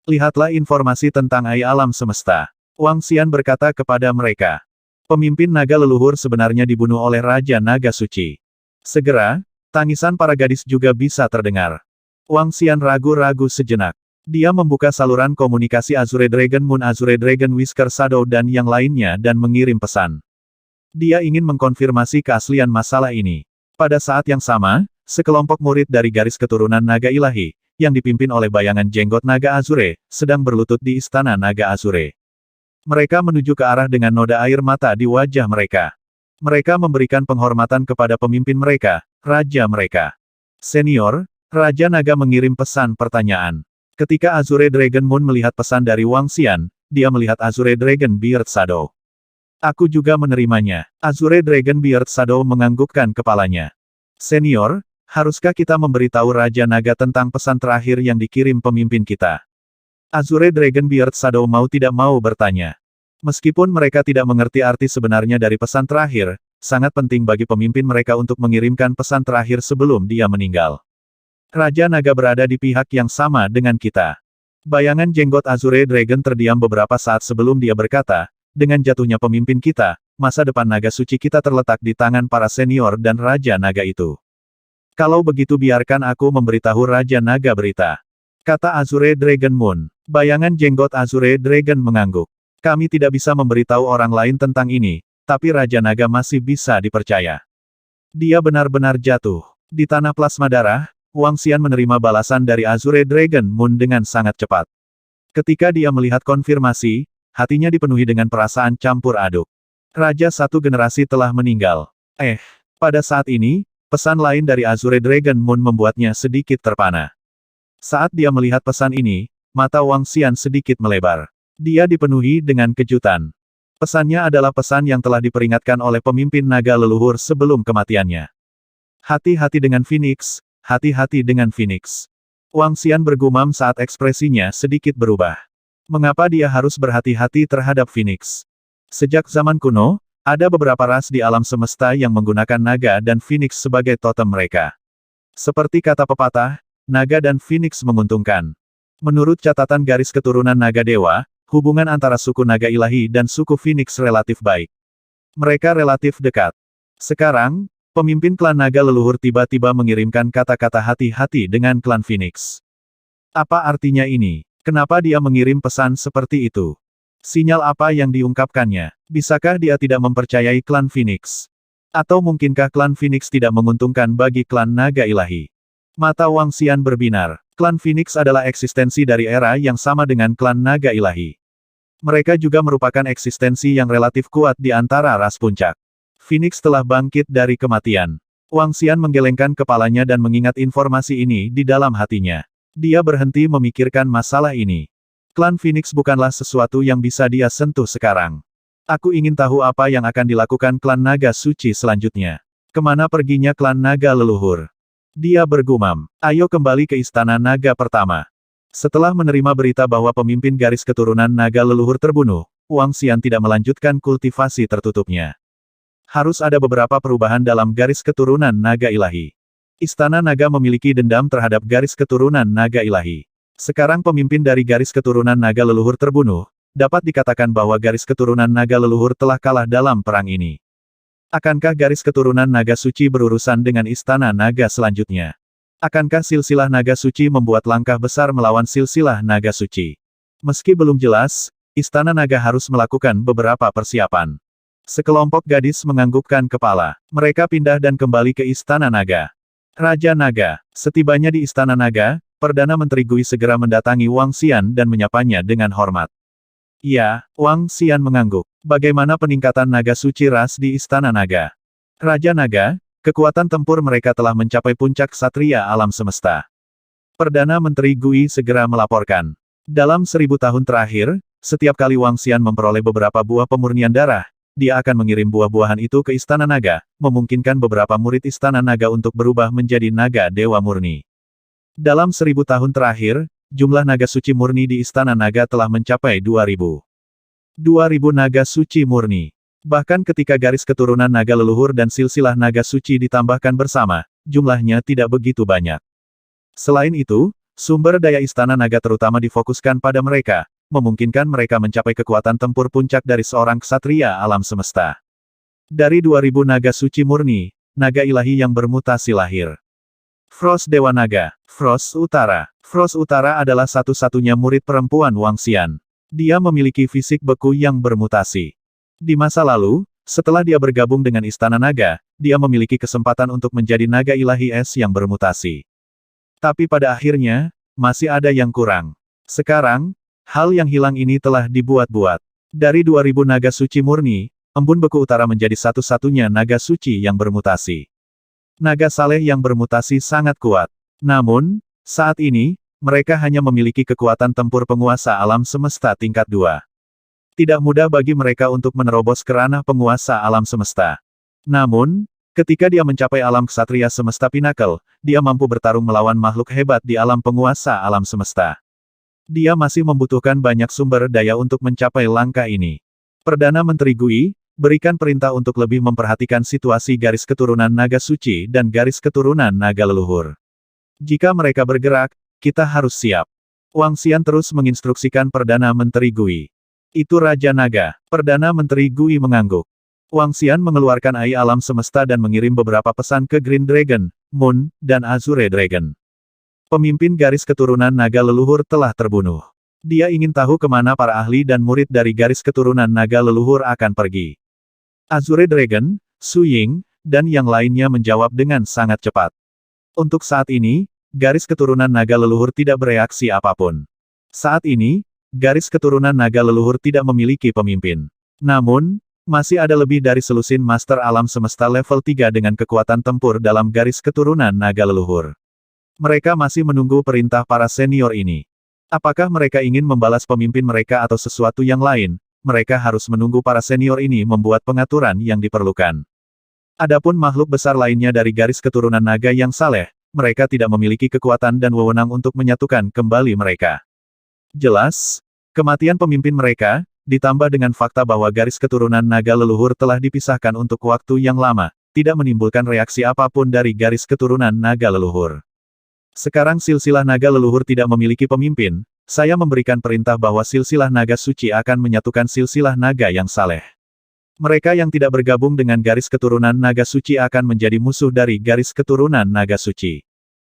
Lihatlah informasi tentang Ai alam semesta. Wang Xian berkata kepada mereka. Pemimpin naga leluhur sebenarnya dibunuh oleh Raja Naga Suci. Segera, tangisan para gadis juga bisa terdengar. Wang Xian ragu-ragu sejenak. Dia membuka saluran komunikasi Azure Dragon Moon, Azure Dragon Whisker Shadow dan yang lainnya dan mengirim pesan. Dia ingin mengkonfirmasi keaslian masalah ini. Pada saat yang sama, sekelompok murid dari garis keturunan naga ilahi, yang dipimpin oleh bayangan jenggot naga Azure, sedang berlutut di istana naga Azure. Mereka menuju ke arah dengan noda air mata di wajah mereka. Mereka memberikan penghormatan kepada pemimpin mereka, raja mereka. Senior, Raja Naga mengirim pesan pertanyaan. Ketika Azure Dragon Moon melihat pesan dari Wang Xian, dia melihat Azure Dragon Beard Shadow. Aku juga menerimanya. Azure Dragon Beard Shadow menganggukkan kepalanya. Senior, haruskah kita memberitahu Raja Naga tentang pesan terakhir yang dikirim pemimpin kita? Azure Dragon Beard Shadow mau tidak mau bertanya. Meskipun mereka tidak mengerti arti sebenarnya dari pesan terakhir, sangat penting bagi pemimpin mereka untuk mengirimkan pesan terakhir sebelum dia meninggal. Raja Naga berada di pihak yang sama dengan kita. Bayangan jenggot Azure Dragon terdiam beberapa saat sebelum dia berkata, dengan jatuhnya pemimpin kita, masa depan naga suci kita terletak di tangan para senior dan Raja Naga itu. Kalau begitu biarkan aku memberitahu Raja Naga berita. Kata Azure Dragon Moon. Bayangan jenggot Azure Dragon mengangguk. Kami tidak bisa memberitahu orang lain tentang ini, tapi Raja Naga masih bisa dipercaya. Dia benar-benar jatuh. Di tanah plasma darah, Wang Xian menerima balasan dari Azure Dragon Moon dengan sangat cepat. Ketika dia melihat konfirmasi, hatinya dipenuhi dengan perasaan campur aduk. Raja satu generasi telah meninggal. Pada saat ini, pesan lain dari Azure Dragon Moon membuatnya sedikit terpana. Saat dia melihat pesan ini, mata Wang Xian sedikit melebar. Dia dipenuhi dengan kejutan. Pesannya adalah pesan yang telah diperingatkan oleh pemimpin naga leluhur sebelum kematiannya. Hati-hati dengan Phoenix, hati-hati dengan Phoenix. Wang Xian bergumam saat ekspresinya sedikit berubah. Mengapa dia harus berhati-hati terhadap Phoenix? Sejak zaman kuno, ada beberapa ras di alam semesta yang menggunakan naga dan Phoenix sebagai totem mereka. Seperti kata pepatah, naga dan Phoenix menguntungkan. Menurut catatan garis keturunan naga dewa, hubungan antara suku naga ilahi dan suku Phoenix relatif baik. Mereka relatif dekat. Sekarang, pemimpin klan naga leluhur tiba-tiba mengirimkan kata-kata hati-hati dengan klan Phoenix. Apa artinya ini? Kenapa dia mengirim pesan seperti itu? Sinyal apa yang diungkapkannya? Bisakah dia tidak mempercayai klan Phoenix? Atau mungkinkah klan Phoenix tidak menguntungkan bagi klan naga ilahi? Mata Wang Xian berbinar. Klan Phoenix adalah eksistensi dari era yang sama dengan klan naga ilahi. Mereka juga merupakan eksistensi yang relatif kuat di antara ras puncak. Phoenix telah bangkit dari kematian. Wang Xian menggelengkan kepalanya dan mengingat informasi ini di dalam hatinya. Dia berhenti memikirkan masalah ini. Klan Phoenix bukanlah sesuatu yang bisa dia sentuh sekarang. Aku ingin tahu apa yang akan dilakukan klan naga suci selanjutnya. Kemana perginya klan naga leluhur? Dia bergumam, ayo kembali ke istana naga pertama. Setelah menerima berita bahwa pemimpin garis keturunan naga leluhur terbunuh, Wang Xian tidak melanjutkan kultivasi tertutupnya. Harus ada beberapa perubahan dalam garis keturunan naga ilahi. Istana naga memiliki dendam terhadap garis keturunan naga ilahi. Sekarang pemimpin dari garis keturunan naga leluhur terbunuh, dapat dikatakan bahwa garis keturunan naga leluhur telah kalah dalam perang ini. Akankah garis keturunan naga suci berurusan dengan istana naga selanjutnya? Akankah silsilah naga suci membuat langkah besar melawan silsilah naga suci? Meski belum jelas, istana naga harus melakukan beberapa persiapan. Sekelompok gadis menganggukkan kepala. Mereka pindah dan kembali ke istana naga. Raja Naga. Setibanya di istana naga, Perdana Menteri Gui segera mendatangi Wang Xian dan menyapanya dengan hormat. Ya, Wang Xian mengangguk. Bagaimana peningkatan naga suci ras di Istana Naga? Raja Naga, kekuatan tempur mereka telah mencapai puncak ksatria alam semesta. Perdana Menteri Gui segera melaporkan. Dalam 1000 tahun terakhir, setiap kali Wang Xian memperoleh beberapa buah pemurnian darah, dia akan mengirim buah-buahan itu ke Istana Naga, memungkinkan beberapa murid Istana Naga untuk berubah menjadi naga dewa murni. Dalam 1000 tahun terakhir, jumlah naga suci murni di Istana Naga telah mencapai 2000. 2000 naga suci murni. Bahkan ketika garis keturunan naga leluhur dan silsilah naga suci ditambahkan bersama, jumlahnya tidak begitu banyak. Selain itu, sumber daya Istana Naga terutama difokuskan pada mereka, memungkinkan mereka mencapai kekuatan tempur puncak dari seorang ksatria alam semesta. Dari 2000 naga suci murni, naga ilahi yang bermutasi lahir. Frost Dewa Naga, Frost Utara. Frost Utara adalah satu-satunya murid perempuan Wang Xian. Dia memiliki fisik beku yang bermutasi. Di masa lalu, setelah dia bergabung dengan Istana Naga, dia memiliki kesempatan untuk menjadi naga ilahi es yang bermutasi. Tapi pada akhirnya, masih ada yang kurang. Sekarang, hal yang hilang ini telah dibuat-buat. Dari 2000 naga suci murni, embun beku utara menjadi satu-satunya naga suci yang bermutasi. Naga saleh yang bermutasi sangat kuat. Namun, saat ini, mereka hanya memiliki kekuatan tempur penguasa alam semesta tingkat 2. Tidak mudah bagi mereka untuk menerobos ke ranah penguasa alam semesta. Namun, ketika dia mencapai alam ksatria semesta Pinnacle, dia mampu bertarung melawan makhluk hebat di alam penguasa alam semesta. Dia masih membutuhkan banyak sumber daya untuk mencapai langkah ini. Perdana Menteri Gui, berikan perintah untuk lebih memperhatikan situasi garis keturunan naga suci dan garis keturunan naga leluhur. Jika mereka bergerak, kita harus siap. Wang Xian terus menginstruksikan Perdana Menteri Gui. Itu Raja Naga. Perdana Menteri Gui mengangguk. Wang Xian mengeluarkan AI alam semesta dan mengirim beberapa pesan ke Green Dragon, Moon, dan Azure Dragon. Pemimpin garis keturunan naga leluhur telah terbunuh. Dia ingin tahu kemana para ahli dan murid dari garis keturunan naga leluhur akan pergi. Azure Dragon, Su Ying, dan yang lainnya menjawab dengan sangat cepat. Untuk saat ini, garis keturunan naga leluhur tidak bereaksi apapun. Saat ini, garis keturunan naga leluhur tidak memiliki pemimpin. Namun, masih ada lebih dari selusin Master Alam Semesta level 3 dengan kekuatan tempur dalam garis keturunan naga leluhur. Mereka masih menunggu perintah para senior ini. Apakah mereka ingin membalas pemimpin mereka atau sesuatu yang lain? Mereka harus menunggu para senior ini membuat pengaturan yang diperlukan. Adapun makhluk besar lainnya dari garis keturunan naga yang saleh, mereka tidak memiliki kekuatan dan wewenang untuk menyatukan kembali mereka. Jelas, kematian pemimpin mereka, ditambah dengan fakta bahwa garis keturunan naga leluhur telah dipisahkan untuk waktu yang lama, tidak menimbulkan reaksi apapun dari garis keturunan naga leluhur. Sekarang silsilah naga leluhur tidak memiliki pemimpin, saya memberikan perintah bahwa silsilah naga suci akan menyatukan silsilah naga yang saleh. Mereka yang tidak bergabung dengan garis keturunan naga suci akan menjadi musuh dari garis keturunan naga suci.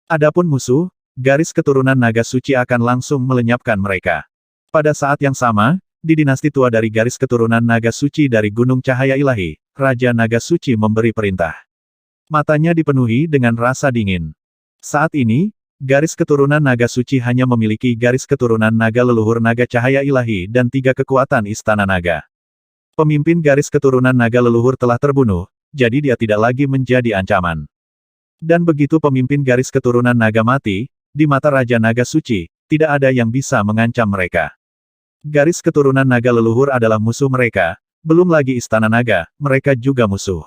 Adapun musuh, garis keturunan naga suci akan langsung melenyapkan mereka. Pada saat yang sama, di dinasti tua dari garis keturunan naga suci dari Gunung Cahaya Ilahi, Raja Naga Suci memberi perintah. Matanya dipenuhi dengan rasa dingin. Saat ini, garis keturunan naga suci hanya memiliki garis keturunan naga leluhur naga cahaya ilahi dan 3 kekuatan istana naga. Pemimpin garis keturunan naga leluhur telah terbunuh, jadi dia tidak lagi menjadi ancaman. Dan begitu pemimpin garis keturunan naga mati, di mata Raja Naga Suci, tidak ada yang bisa mengancam mereka. Garis keturunan naga leluhur adalah musuh mereka, belum lagi istana naga, mereka juga musuh.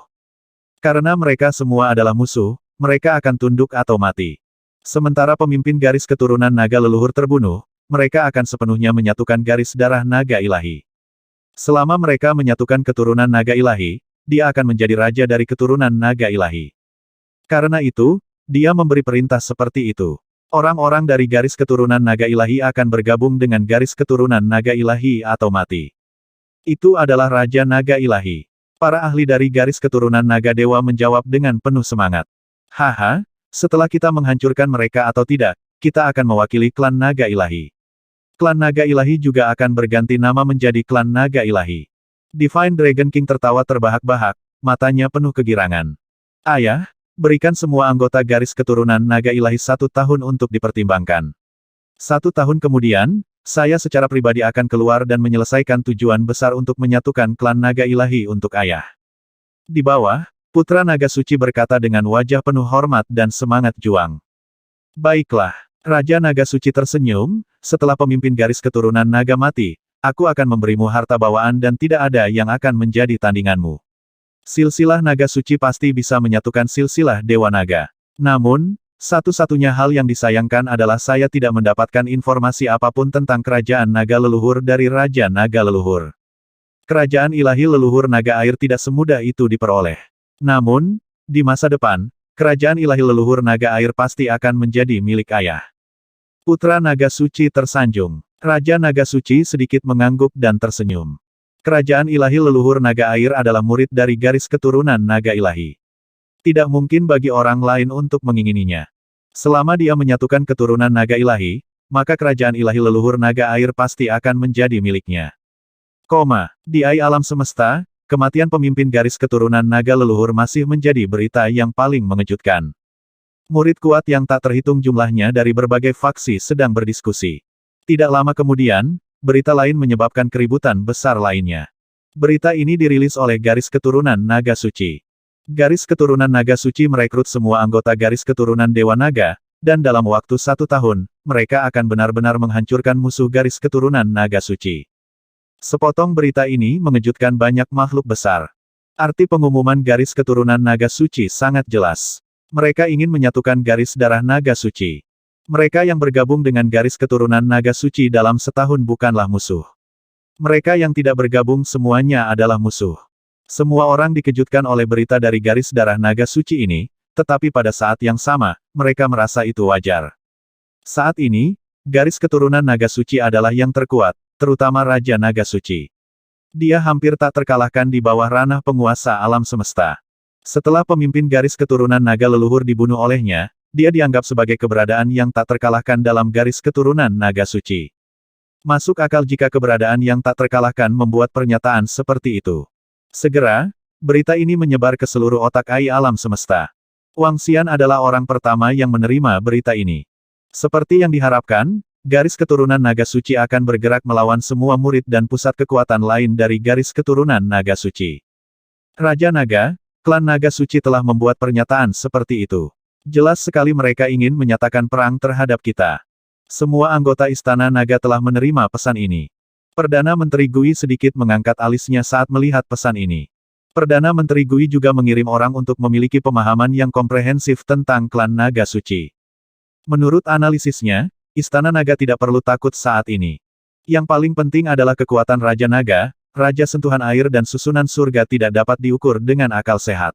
Karena mereka semua adalah musuh, mereka akan tunduk atau mati. Sementara pemimpin garis keturunan naga leluhur terbunuh, mereka akan sepenuhnya menyatukan garis darah naga ilahi. Selama mereka menyatukan keturunan naga ilahi, dia akan menjadi raja dari keturunan naga ilahi. Karena itu, dia memberi perintah seperti itu. Orang-orang dari garis keturunan naga ilahi akan bergabung dengan garis keturunan naga ilahi atau mati. Itu adalah Raja Naga Ilahi. Para ahli dari garis keturunan naga dewa menjawab dengan penuh semangat. Haha. Setelah kita menghancurkan mereka atau tidak, kita akan mewakili klan naga ilahi. Klan naga ilahi juga akan berganti nama menjadi klan naga ilahi. Divine Dragon King tertawa terbahak-bahak, matanya penuh kegirangan. Ayah, berikan semua anggota garis keturunan naga ilahi 1 tahun untuk dipertimbangkan. 1 tahun kemudian, saya secara pribadi akan keluar dan menyelesaikan tujuan besar untuk menyatukan klan naga ilahi untuk ayah. Di bawah, Putra Naga Suci berkata dengan wajah penuh hormat dan semangat juang. Baiklah, Raja Naga Suci tersenyum, setelah pemimpin garis keturunan naga mati, aku akan memberimu harta bawaan dan tidak ada yang akan menjadi tandinganmu. Silsilah naga suci pasti bisa menyatukan silsilah Dewa Naga. Namun, satu-satunya hal yang disayangkan adalah saya tidak mendapatkan informasi apapun tentang kerajaan naga leluhur dari Raja Naga Leluhur. Kerajaan ilahi leluhur naga air tidak semudah itu diperoleh. Namun, di masa depan, kerajaan ilahi leluhur naga air pasti akan menjadi milik ayah. Putra Naga Suci tersanjung. Raja Naga Suci sedikit mengangguk dan tersenyum. Kerajaan ilahi leluhur naga air adalah murid dari garis keturunan naga ilahi. Tidak mungkin bagi orang lain untuk mengingininya. Selama dia menyatukan keturunan naga ilahi, maka kerajaan ilahi leluhur naga air pasti akan menjadi miliknya. Di alam semesta, kematian pemimpin garis keturunan naga leluhur masih menjadi berita yang paling mengejutkan. Murid kuat yang tak terhitung jumlahnya dari berbagai faksi sedang berdiskusi. Tidak lama kemudian, berita lain menyebabkan keributan besar lainnya. Berita ini dirilis oleh Garis Keturunan Naga Suci. Garis Keturunan Naga Suci merekrut semua anggota Garis Keturunan Dewa Naga, dan dalam waktu 1 tahun, mereka akan benar-benar menghancurkan musuh Garis Keturunan Naga Suci. Sepotong berita ini mengejutkan banyak makhluk besar. Arti pengumuman Garis Keturunan Naga Suci sangat jelas. Mereka ingin menyatukan garis darah Naga Suci. Mereka yang bergabung dengan Garis Keturunan Naga Suci dalam setahun bukanlah musuh. Mereka yang tidak bergabung semuanya adalah musuh. Semua orang dikejutkan oleh berita dari garis darah Naga Suci ini, tetapi pada saat yang sama, mereka merasa itu wajar. Saat ini, Garis Keturunan Naga Suci adalah yang terkuat, terutama Raja Naga Suci. Dia hampir tak terkalahkan di bawah ranah penguasa alam semesta. Setelah pemimpin Garis Keturunan Naga leluhur dibunuh olehnya, dia dianggap sebagai keberadaan yang tak terkalahkan dalam Garis Keturunan Naga Suci. Masuk akal jika keberadaan yang tak terkalahkan membuat pernyataan seperti itu. Segera, berita ini menyebar ke seluruh otak AI alam semesta. Wang Xian adalah orang pertama yang menerima berita ini. Seperti yang diharapkan, Garis Keturunan Naga Suci akan bergerak melawan semua murid dan pusat kekuatan lain dari Garis Keturunan Naga Suci. Raja Naga, klan Naga Suci telah membuat pernyataan seperti itu. Jelas sekali mereka ingin menyatakan perang terhadap kita. Semua anggota Istana Naga telah menerima pesan ini. Perdana Menteri Gui sedikit mengangkat alisnya saat melihat pesan ini. Perdana Menteri Gui juga mengirim orang untuk memiliki pemahaman yang komprehensif tentang klan Naga Suci. Menurut analisisnya, Istana Naga tidak perlu takut saat ini. Yang paling penting adalah kekuatan Raja Naga, Raja Sentuhan Air dan susunan surga tidak dapat diukur dengan akal sehat.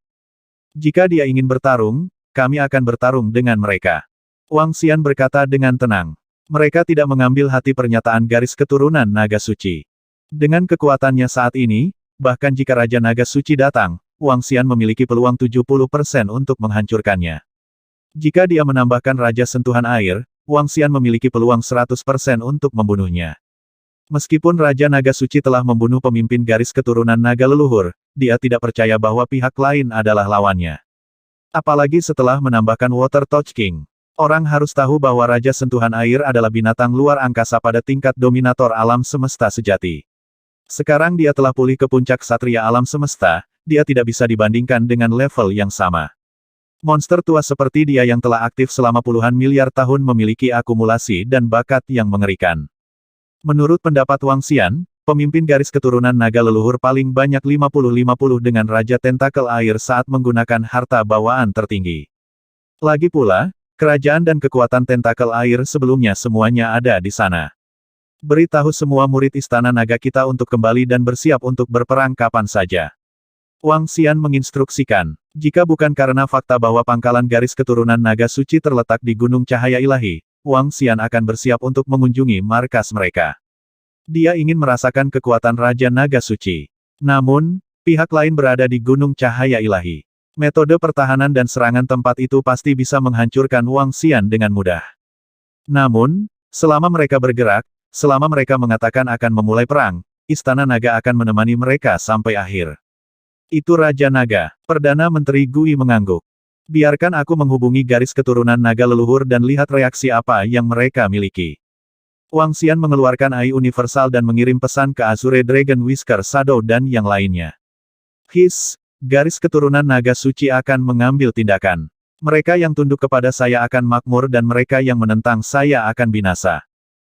Jika dia ingin bertarung, kami akan bertarung dengan mereka. Wang Xian berkata dengan tenang. Mereka tidak mengambil hati pernyataan Garis Keturunan Naga Suci. Dengan kekuatannya saat ini, bahkan jika Raja Naga Suci datang, Wang Xian memiliki peluang 70% untuk menghancurkannya. Jika dia menambahkan Raja Sentuhan Air, Wang Xian memiliki peluang 100% untuk membunuhnya. Meskipun Raja Naga Suci telah membunuh pemimpin Garis Keturunan Naga leluhur, dia tidak percaya bahwa pihak lain adalah lawannya. Apalagi setelah menambahkan Water Touch King. Orang harus tahu bahwa Raja Sentuhan Air adalah binatang luar angkasa pada tingkat dominator alam semesta sejati. Sekarang dia telah pulih ke puncak Satria alam semesta, dia tidak bisa dibandingkan dengan level yang sama. Monster tua seperti dia yang telah aktif selama puluhan miliar tahun memiliki akumulasi dan bakat yang mengerikan. Menurut pendapat Wang Xian, pemimpin Garis Keturunan Naga leluhur paling banyak 50-50 dengan Raja Tentakel Air saat menggunakan harta bawaan tertinggi. Lagi pula, kerajaan dan kekuatan Tentakel Air sebelumnya semuanya ada di sana. Beritahu semua murid Istana Naga kita untuk kembali dan bersiap untuk berperang kapan saja. Wang Xian menginstruksikan, jika bukan karena fakta bahwa pangkalan Garis Keturunan Naga Suci terletak di Gunung Cahaya Ilahi, Wang Xian akan bersiap untuk mengunjungi markas mereka. Dia ingin merasakan kekuatan Raja Naga Suci. Namun, pihak lain berada di Gunung Cahaya Ilahi. Metode pertahanan dan serangan tempat itu pasti bisa menghancurkan Wang Xian dengan mudah. Namun, selama mereka bergerak, selama mereka mengatakan akan memulai perang, Istana Naga akan menemani mereka sampai akhir. Itu Raja Naga. Perdana Menteri Gui mengangguk. Biarkan aku menghubungi Garis Keturunan Naga leluhur dan lihat reaksi apa yang mereka miliki. Wang Xian mengeluarkan AI universal dan mengirim pesan ke Azure Dragon Whisker Shadow dan yang lainnya. Garis Keturunan Naga Suci akan mengambil tindakan. Mereka yang tunduk kepada saya akan makmur dan mereka yang menentang saya akan binasa.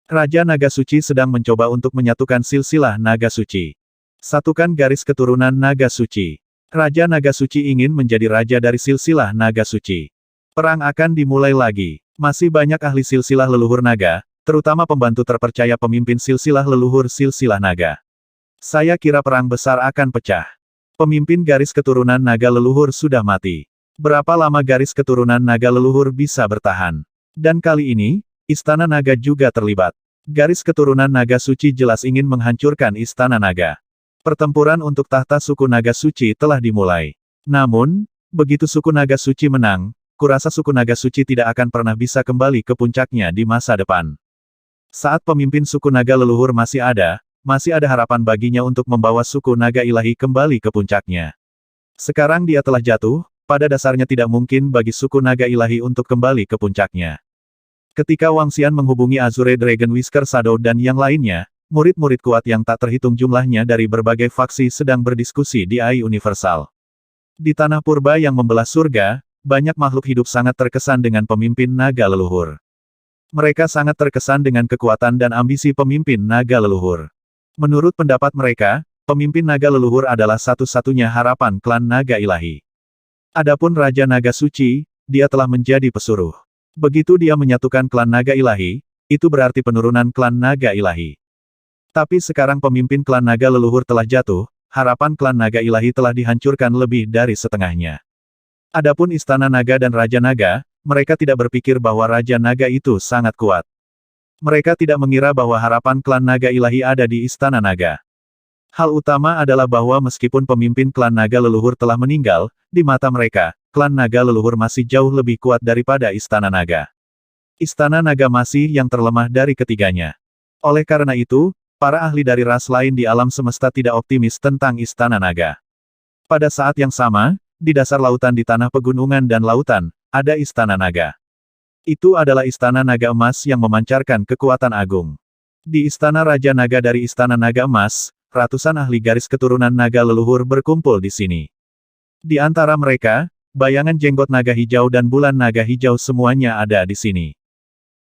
Raja Naga Suci sedang mencoba untuk menyatukan silsilah Naga Suci. Satukan Garis Keturunan Naga Suci. Raja Naga Suci ingin menjadi raja dari silsilah Naga Suci. Perang akan dimulai lagi. Masih banyak ahli silsilah leluhur naga, terutama pembantu terpercaya pemimpin silsilah leluhur silsilah naga. Saya kira perang besar akan pecah. Pemimpin Garis Keturunan Naga leluhur sudah mati. Berapa lama Garis Keturunan Naga leluhur bisa bertahan? Dan kali ini, Istana Naga juga terlibat. Garis Keturunan Naga Suci jelas ingin menghancurkan Istana Naga. Pertempuran untuk tahta suku Naga Suci telah dimulai. Namun, begitu suku Naga Suci menang, kurasa suku Naga Suci tidak akan pernah bisa kembali ke puncaknya di masa depan. Saat pemimpin suku Naga leluhur masih ada harapan baginya untuk membawa suku Naga Ilahi kembali ke puncaknya. Sekarang dia telah jatuh, pada dasarnya tidak mungkin bagi suku Naga Ilahi untuk kembali ke puncaknya. Ketika Wang Xian menghubungi Azure Dragon Whisker Shadow dan yang lainnya, Murid-murid kuat yang tak terhitung jumlahnya dari berbagai faksi sedang berdiskusi di AI Universal. Di tanah purba yang membelah surga, banyak makhluk hidup sangat terkesan dengan pemimpin naga leluhur. Mereka sangat terkesan dengan kekuatan dan ambisi pemimpin naga leluhur. Menurut pendapat mereka, pemimpin naga leluhur adalah satu-satunya harapan klan naga ilahi. Adapun Raja Naga Suci, dia telah menjadi pesuruh. Begitu dia menyatukan klan naga ilahi, itu berarti penurunan klan naga ilahi. Tapi sekarang pemimpin klan naga leluhur telah jatuh, harapan klan naga ilahi telah dihancurkan lebih dari setengahnya. Adapun Istana Naga dan Raja Naga, mereka tidak berpikir bahwa Raja Naga itu sangat kuat. Mereka tidak mengira bahwa harapan klan naga ilahi ada di Istana Naga. Hal utama adalah bahwa meskipun pemimpin klan naga leluhur telah meninggal, di mata mereka, klan naga leluhur masih jauh lebih kuat daripada Istana Naga. Istana Naga masih yang terlemah dari ketiganya. Oleh karena itu, para ahli dari ras lain di alam semesta tidak optimis tentang Istana Naga. Pada saat yang sama, di dasar lautan di tanah pegunungan dan lautan, ada Istana Naga. Itu adalah Istana Naga Emas yang memancarkan kekuatan agung. Di Istana Raja Naga dari Istana Naga Emas, ratusan ahli garis keturunan naga leluhur berkumpul di sini. Di antara mereka, bayangan jenggot naga hijau dan bulan naga hijau semuanya ada di sini.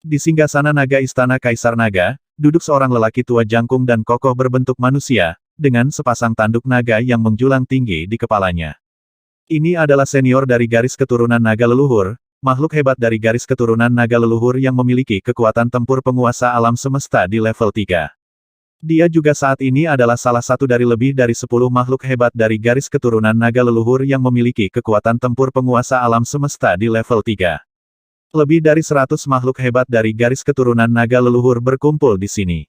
Di singgasana naga Istana Kaisar Naga, duduk seorang lelaki tua jangkung dan kokoh berbentuk manusia, dengan sepasang tanduk naga yang menjulang tinggi di kepalanya. Ini adalah senior dari garis keturunan naga leluhur, makhluk hebat dari garis keturunan naga leluhur yang memiliki kekuatan tempur penguasa alam semesta di level 3. Dia juga saat ini adalah salah satu dari lebih dari 10 makhluk hebat dari garis keturunan naga leluhur yang memiliki kekuatan tempur penguasa alam semesta di level 3. Lebih dari 100 makhluk hebat dari garis keturunan naga leluhur berkumpul di sini.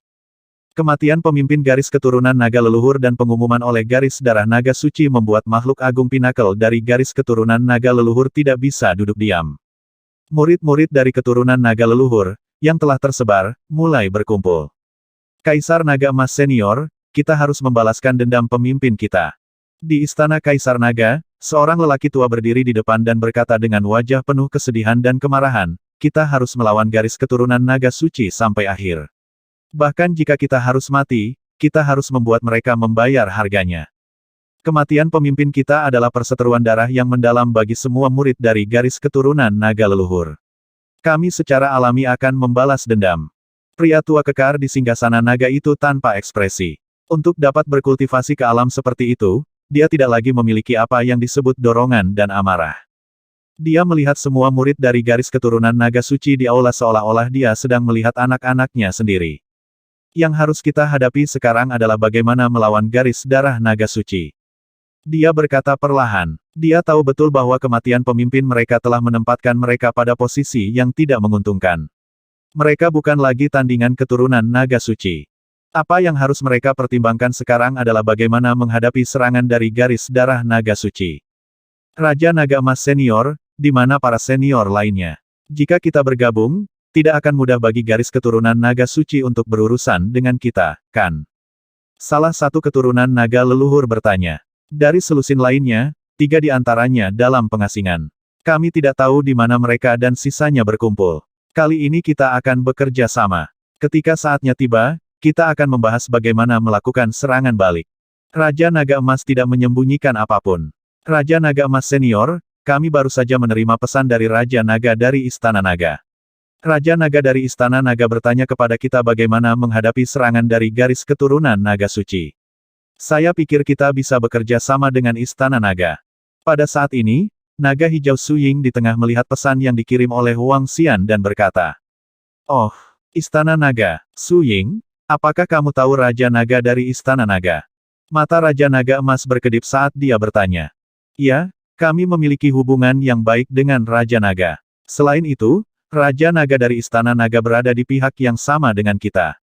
Kematian pemimpin garis keturunan naga leluhur dan pengumuman oleh garis darah naga suci membuat makhluk agung pinakel dari garis keturunan naga leluhur tidak bisa duduk diam. Murid-murid dari keturunan naga leluhur, yang telah tersebar, mulai berkumpul. Kaisar Naga Emas Senior, kita harus membalaskan dendam pemimpin kita. Di Istana Kaisar Naga, seorang lelaki tua berdiri di depan dan berkata dengan wajah penuh kesedihan dan kemarahan, kita harus melawan garis keturunan naga suci sampai akhir. Bahkan jika kita harus mati, kita harus membuat mereka membayar harganya. Kematian pemimpin kita adalah perseteruan darah yang mendalam bagi semua murid dari garis keturunan naga leluhur. Kami secara alami akan membalas dendam. Pria tua kekar di singgasana naga itu tanpa ekspresi. Untuk dapat berkultivasi ke alam seperti itu, dia tidak lagi memiliki apa yang disebut dorongan dan amarah. Dia melihat semua murid dari garis keturunan naga suci di aula seolah-olah dia sedang melihat anak-anaknya sendiri. Yang harus kita hadapi sekarang adalah bagaimana melawan garis darah naga suci. Dia berkata perlahan. Dia tahu betul bahwa kematian pemimpin mereka telah menempatkan mereka pada posisi yang tidak menguntungkan. Mereka bukan lagi tandingan keturunan naga suci. Apa yang harus mereka pertimbangkan sekarang adalah bagaimana menghadapi serangan dari garis darah naga suci. Raja Naga Emas Senior, di mana para senior lainnya? Jika kita bergabung, tidak akan mudah bagi garis keturunan naga suci untuk berurusan dengan kita, kan? Salah satu keturunan naga leluhur bertanya. Dari selusin lainnya, 3 di antaranya dalam pengasingan. Kami tidak tahu di mana mereka dan sisanya berkumpul. Kali ini kita akan bekerja sama. Ketika saatnya tiba, kita akan membahas bagaimana melakukan serangan balik. Raja Naga Emas tidak menyembunyikan apapun. Raja Naga Emas Senior, kami baru saja menerima pesan dari Raja Naga dari Istana Naga. Raja Naga dari Istana Naga bertanya kepada kita bagaimana menghadapi serangan dari garis keturunan naga suci. Saya pikir kita bisa bekerja sama dengan Istana Naga. Pada saat ini, naga hijau Suying di tengah melihat pesan yang dikirim oleh Wang Xian dan berkata, "Oh, Istana Naga, Suying? Apakah kamu tahu Raja Naga dari Istana Naga?" Mata Raja Naga Emas berkedip saat dia bertanya. "Ya, kami memiliki hubungan yang baik dengan Raja Naga. Selain itu, Raja Naga dari Istana Naga berada di pihak yang sama dengan kita."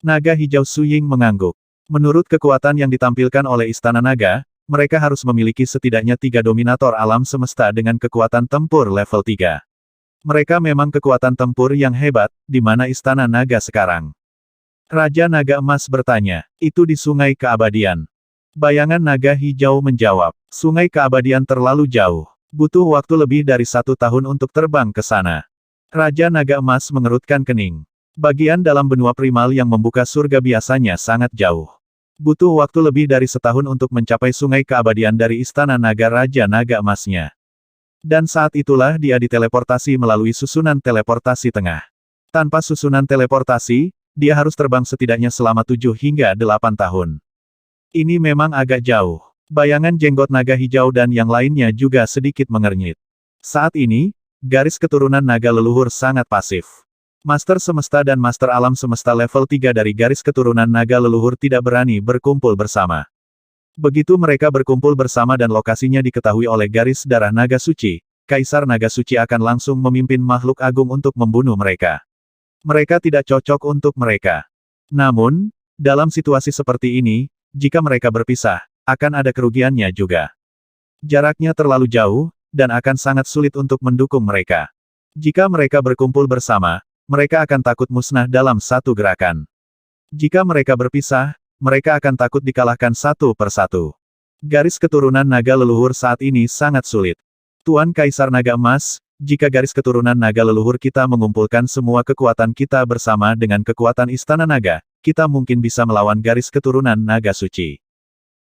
Naga hijau Suying mengangguk. Menurut kekuatan yang ditampilkan oleh Istana Naga, mereka harus memiliki setidaknya 3 dominator alam semesta dengan kekuatan tempur level 3. Mereka memang kekuatan tempur yang hebat, di mana Istana Naga sekarang. Raja Naga Emas bertanya, itu di Sungai Keabadian. Bayangan naga hijau menjawab, Sungai Keabadian terlalu jauh. Butuh waktu lebih dari 1 tahun untuk terbang ke sana. Raja Naga Emas mengerutkan kening. Bagian dalam benua primal yang membuka surga biasanya sangat jauh. Butuh waktu lebih dari setahun untuk mencapai sungai keabadian dari Istana Naga Raja Naga Emasnya. Dan saat itulah dia diteleportasi melalui susunan teleportasi tengah. Tanpa susunan teleportasi, dia harus terbang setidaknya selama 7 hingga 8 tahun. Ini memang agak jauh. Bayangan jenggot naga hijau dan yang lainnya juga sedikit mengernyit. Saat ini, garis keturunan naga leluhur sangat pasif. Master Semesta dan Master Alam Semesta level 3 dari garis keturunan naga leluhur tidak berani berkumpul bersama. Begitu mereka berkumpul bersama dan lokasinya diketahui oleh garis darah naga suci, Kaisar Naga Suci akan langsung memimpin makhluk agung untuk membunuh mereka. Mereka tidak cocok untuk mereka. Namun, dalam situasi seperti ini, jika mereka berpisah, akan ada kerugiannya juga. Jaraknya terlalu jauh, dan akan sangat sulit untuk mendukung mereka. Jika mereka berkumpul bersama, mereka akan takut musnah dalam satu gerakan. Jika mereka berpisah, mereka akan takut dikalahkan satu persatu. Garis keturunan naga leluhur saat ini sangat sulit. Tuan Kaisar Naga Emas, jika garis keturunan naga leluhur kita mengumpulkan semua kekuatan kita bersama dengan kekuatan Istana Naga, kita mungkin bisa melawan garis keturunan naga suci.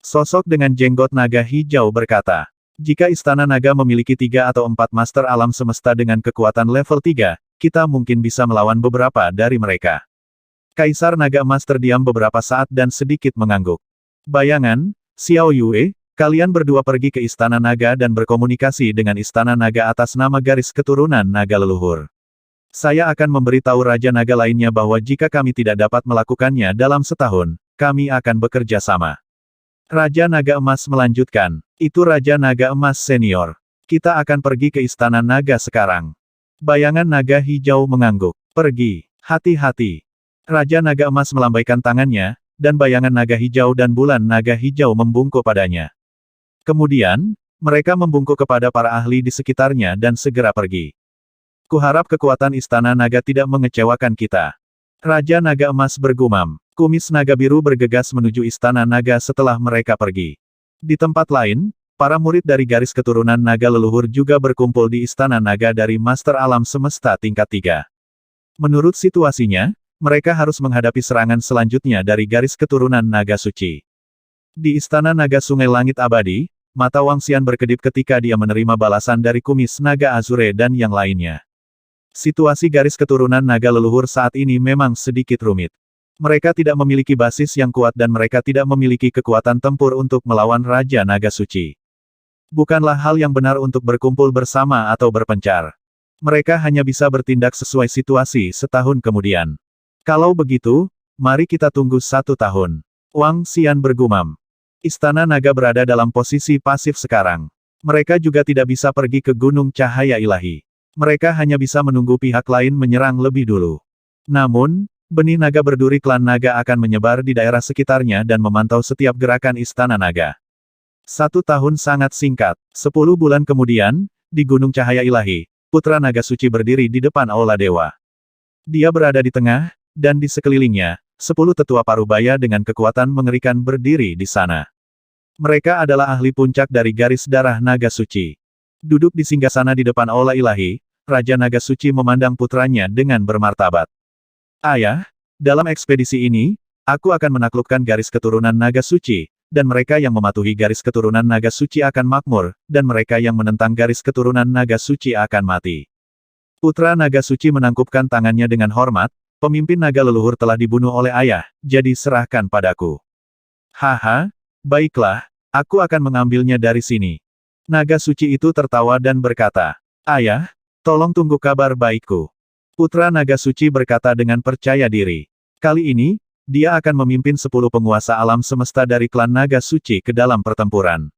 Sosok dengan jenggot naga hijau berkata, jika Istana Naga memiliki 3 atau 4 Master Alam Semesta dengan kekuatan level 3, kita mungkin bisa melawan beberapa dari mereka. Kaisar Naga Emas terdiam beberapa saat dan sedikit mengangguk. Bayangan, Xiao Yue, kalian berdua pergi ke Istana Naga dan berkomunikasi dengan Istana Naga atas nama garis keturunan naga leluhur. Saya akan memberitahu Raja Naga lainnya bahwa jika kami tidak dapat melakukannya dalam setahun, kami akan bekerja sama. Raja Naga Emas melanjutkan, itu Raja Naga Emas senior. Kita akan pergi ke Istana Naga sekarang. Bayangan naga hijau mengangguk. Pergi, hati-hati. Raja Naga Emas melambaikan tangannya, dan bayangan naga hijau dan bulan naga hijau membungkuk padanya. Kemudian, mereka membungkuk kepada para ahli di sekitarnya dan segera pergi. Kuharap kekuatan Istana Naga tidak mengecewakan kita. Raja Naga Emas bergumam. Kumis naga biru bergegas menuju Istana Naga setelah mereka pergi. Di tempat lain, para murid dari garis keturunan naga leluhur juga berkumpul di Istana Naga dari Master Alam Semesta tingkat 3. Menurut situasinya, mereka harus menghadapi serangan selanjutnya dari garis keturunan naga suci. Di Istana Naga Sungai Langit Abadi, mata Wang Xian berkedip ketika dia menerima balasan dari kumis naga Azure dan yang lainnya. Situasi garis keturunan naga leluhur saat ini memang sedikit rumit. Mereka tidak memiliki basis yang kuat dan mereka tidak memiliki kekuatan tempur untuk melawan Raja Naga Suci. Bukanlah hal yang benar untuk berkumpul bersama atau berpencar. Mereka hanya bisa bertindak sesuai situasi setahun kemudian. Kalau begitu, mari kita tunggu 1 tahun. Wang Xian bergumam. Istana Naga berada dalam posisi pasif sekarang. Mereka juga tidak bisa pergi ke Gunung Cahaya Ilahi. Mereka hanya bisa menunggu pihak lain menyerang lebih dulu. Namun, benih naga berduri klan naga akan menyebar di daerah sekitarnya dan memantau setiap gerakan Istana Naga. 1 tahun sangat singkat. 10 bulan kemudian, di Gunung Cahaya Ilahi, Putra Naga Suci berdiri di depan Aula Dewa. Dia berada di tengah, dan di sekelilingnya, 10 tetua parubaya dengan kekuatan mengerikan berdiri di sana. Mereka adalah ahli puncak dari garis darah naga suci. Duduk di singgasana di depan Aula Ilahi, Raja Naga Suci memandang putranya dengan bermartabat. Ayah, dalam ekspedisi ini, aku akan menaklukkan garis keturunan naga suci, dan mereka yang mematuhi garis keturunan naga suci akan makmur, dan mereka yang menentang garis keturunan naga suci akan mati. Putra Naga Suci menangkupkan tangannya dengan hormat, pemimpin naga leluhur telah dibunuh oleh ayah, jadi serahkan padaku. Haha, baiklah, aku akan mengambilnya dari sini. Naga Suci itu tertawa dan berkata, Ayah, tolong tunggu kabar baikku. Putra Naga Suci berkata dengan percaya diri. Kali ini, dia akan memimpin 10 penguasa alam semesta dari klan Naga Suci ke dalam pertempuran.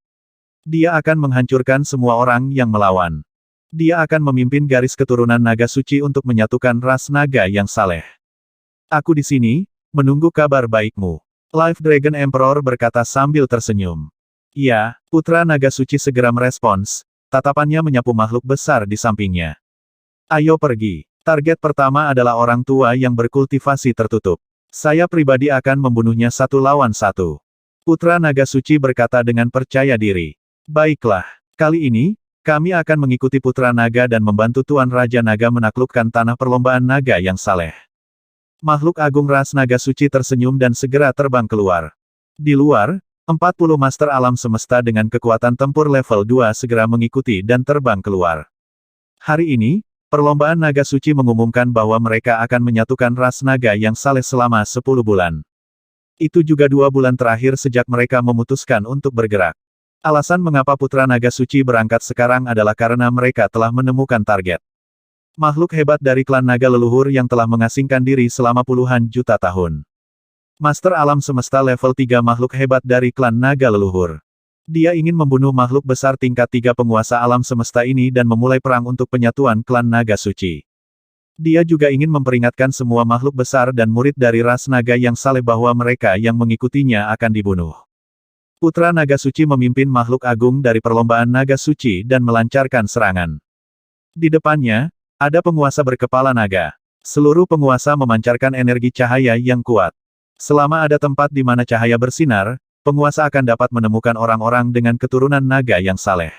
Dia akan menghancurkan semua orang yang melawan. Dia akan memimpin garis keturunan Naga Suci untuk menyatukan ras naga yang saleh. Aku di sini, menunggu kabar baikmu. Life Dragon Emperor berkata sambil tersenyum. Ya, Putra Naga Suci segera merespons, tatapannya menyapu makhluk besar di sampingnya. Ayo pergi. Target pertama adalah orang tua yang berkultivasi tertutup. Saya pribadi akan membunuhnya 1 lawan 1. Putra Naga Suci berkata dengan percaya diri. Baiklah, kali ini, kami akan mengikuti Putra Naga dan membantu Tuan Raja Naga menaklukkan tanah perlombaan naga yang saleh. Makhluk agung ras naga suci tersenyum dan segera terbang keluar. Di luar, 40 master alam semesta dengan kekuatan tempur level 2 segera mengikuti dan terbang keluar. Hari ini, perlombaan naga suci mengumumkan bahwa mereka akan menyatukan ras naga yang saleh selama 10 bulan. Itu juga 2 bulan terakhir sejak mereka memutuskan untuk bergerak. Alasan mengapa Putra Naga Suci berangkat sekarang adalah karena mereka telah menemukan target. Makhluk hebat dari klan naga leluhur yang telah mengasingkan diri selama puluhan juta tahun. Master alam semesta level 3 makhluk hebat dari klan naga leluhur. Dia ingin membunuh makhluk besar tingkat 3 penguasa alam semesta ini dan memulai perang untuk penyatuan klan naga suci. Dia juga ingin memperingatkan semua makhluk besar dan murid dari ras naga yang saleh bahwa mereka yang mengikutinya akan dibunuh. Putra Naga Suci memimpin makhluk agung dari perlombaan naga suci dan melancarkan serangan. Di depannya, ada penguasa berkepala naga. Seluruh penguasa memancarkan energi cahaya yang kuat. Selama ada tempat di mana cahaya bersinar, penguasa akan dapat menemukan orang-orang dengan keturunan naga yang saleh.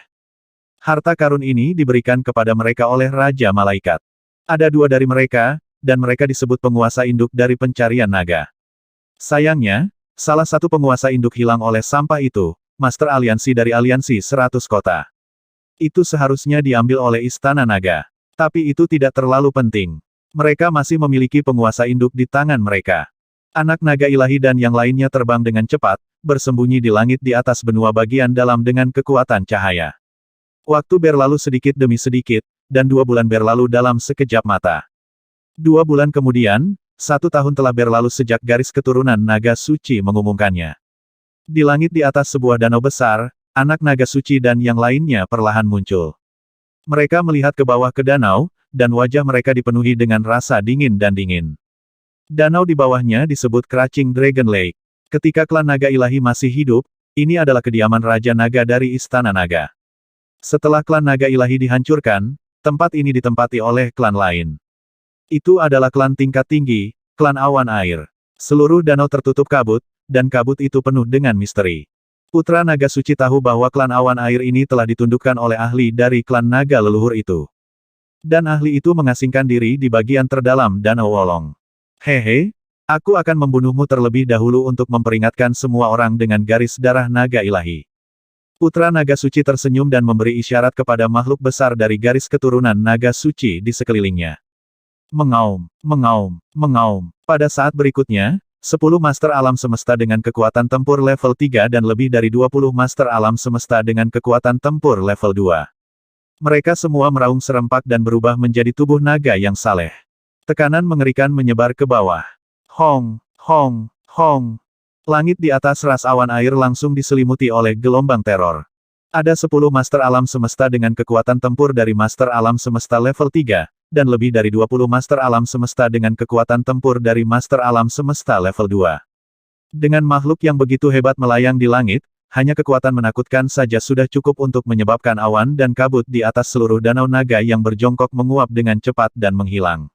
Harta karun ini diberikan kepada mereka oleh Raja Malaikat. Ada 2 dari mereka, dan mereka disebut penguasa induk dari pencarian naga. Sayangnya, salah satu penguasa induk hilang oleh sampah itu, Master Aliansi dari Aliansi 100 Kota. Itu seharusnya diambil oleh Istana Naga. Tapi itu tidak terlalu penting. Mereka masih memiliki penguasa induk di tangan mereka. Anak naga ilahi dan yang lainnya terbang dengan cepat, bersembunyi di langit di atas benua bagian dalam dengan kekuatan cahaya. Waktu berlalu sedikit demi sedikit, dan 2 bulan berlalu dalam sekejap mata. 2 bulan kemudian, 1 tahun telah berlalu sejak garis keturunan naga suci mengumumkannya. Di langit di atas sebuah danau besar, anak naga suci dan yang lainnya perlahan muncul. Mereka melihat ke bawah ke danau, dan wajah mereka dipenuhi dengan rasa dingin dan dingin. Danau di bawahnya disebut Crouching Dragon Lake. Ketika klan naga ilahi masih hidup, ini adalah kediaman Raja Naga dari Istana Naga. Setelah klan naga ilahi dihancurkan, tempat ini ditempati oleh klan lain. Itu adalah klan tingkat tinggi, klan awan air. Seluruh danau tertutup kabut, dan kabut itu penuh dengan misteri. Putra Naga Suci tahu bahwa klan awan air ini telah ditundukkan oleh ahli dari klan naga leluhur itu. Dan ahli itu mengasingkan diri di bagian terdalam danau Wolong. Hehe, aku akan membunuhmu terlebih dahulu untuk memperingatkan semua orang dengan garis darah naga ilahi. Putra Naga Suci tersenyum dan memberi isyarat kepada makhluk besar dari garis keturunan naga suci di sekelilingnya. Mengaum, mengaum, mengaum. Pada saat berikutnya, 10 master alam semesta dengan kekuatan tempur level 3 dan lebih dari 20 master alam semesta dengan kekuatan tempur level 2. Mereka semua meraung serempak dan berubah menjadi tubuh naga yang saleh. Tekanan mengerikan menyebar ke bawah. Hong, hong, hong. Langit di atas ras awan air langsung diselimuti oleh gelombang teror. Ada 10 master alam semesta dengan kekuatan tempur dari master alam semesta level 3. Dan lebih dari 20 master alam semesta dengan kekuatan tempur dari master alam semesta level 2. Dengan makhluk yang begitu hebat melayang di langit, hanya kekuatan menakutkan saja sudah cukup untuk menyebabkan awan dan kabut di atas seluruh danau naga yang berjongkok menguap dengan cepat dan menghilang.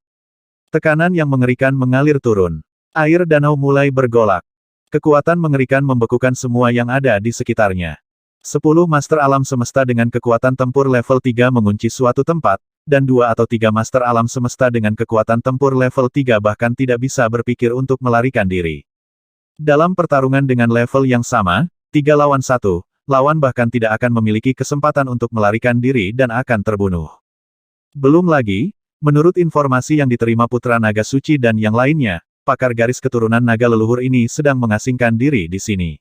Tekanan yang mengerikan mengalir turun. Air danau mulai bergolak. Kekuatan mengerikan membekukan semua yang ada di sekitarnya. 10 master alam semesta dengan kekuatan tempur level 3 mengunci suatu tempat, dan 2 atau 3 master alam semesta dengan kekuatan tempur level 3 bahkan tidak bisa berpikir untuk melarikan diri. Dalam pertarungan dengan level yang sama, 3 lawan 1, lawan bahkan tidak akan memiliki kesempatan untuk melarikan diri dan akan terbunuh. Belum lagi, menurut informasi yang diterima Putra Naga Suci dan yang lainnya, pakar garis keturunan naga leluhur ini sedang mengasingkan diri di sini.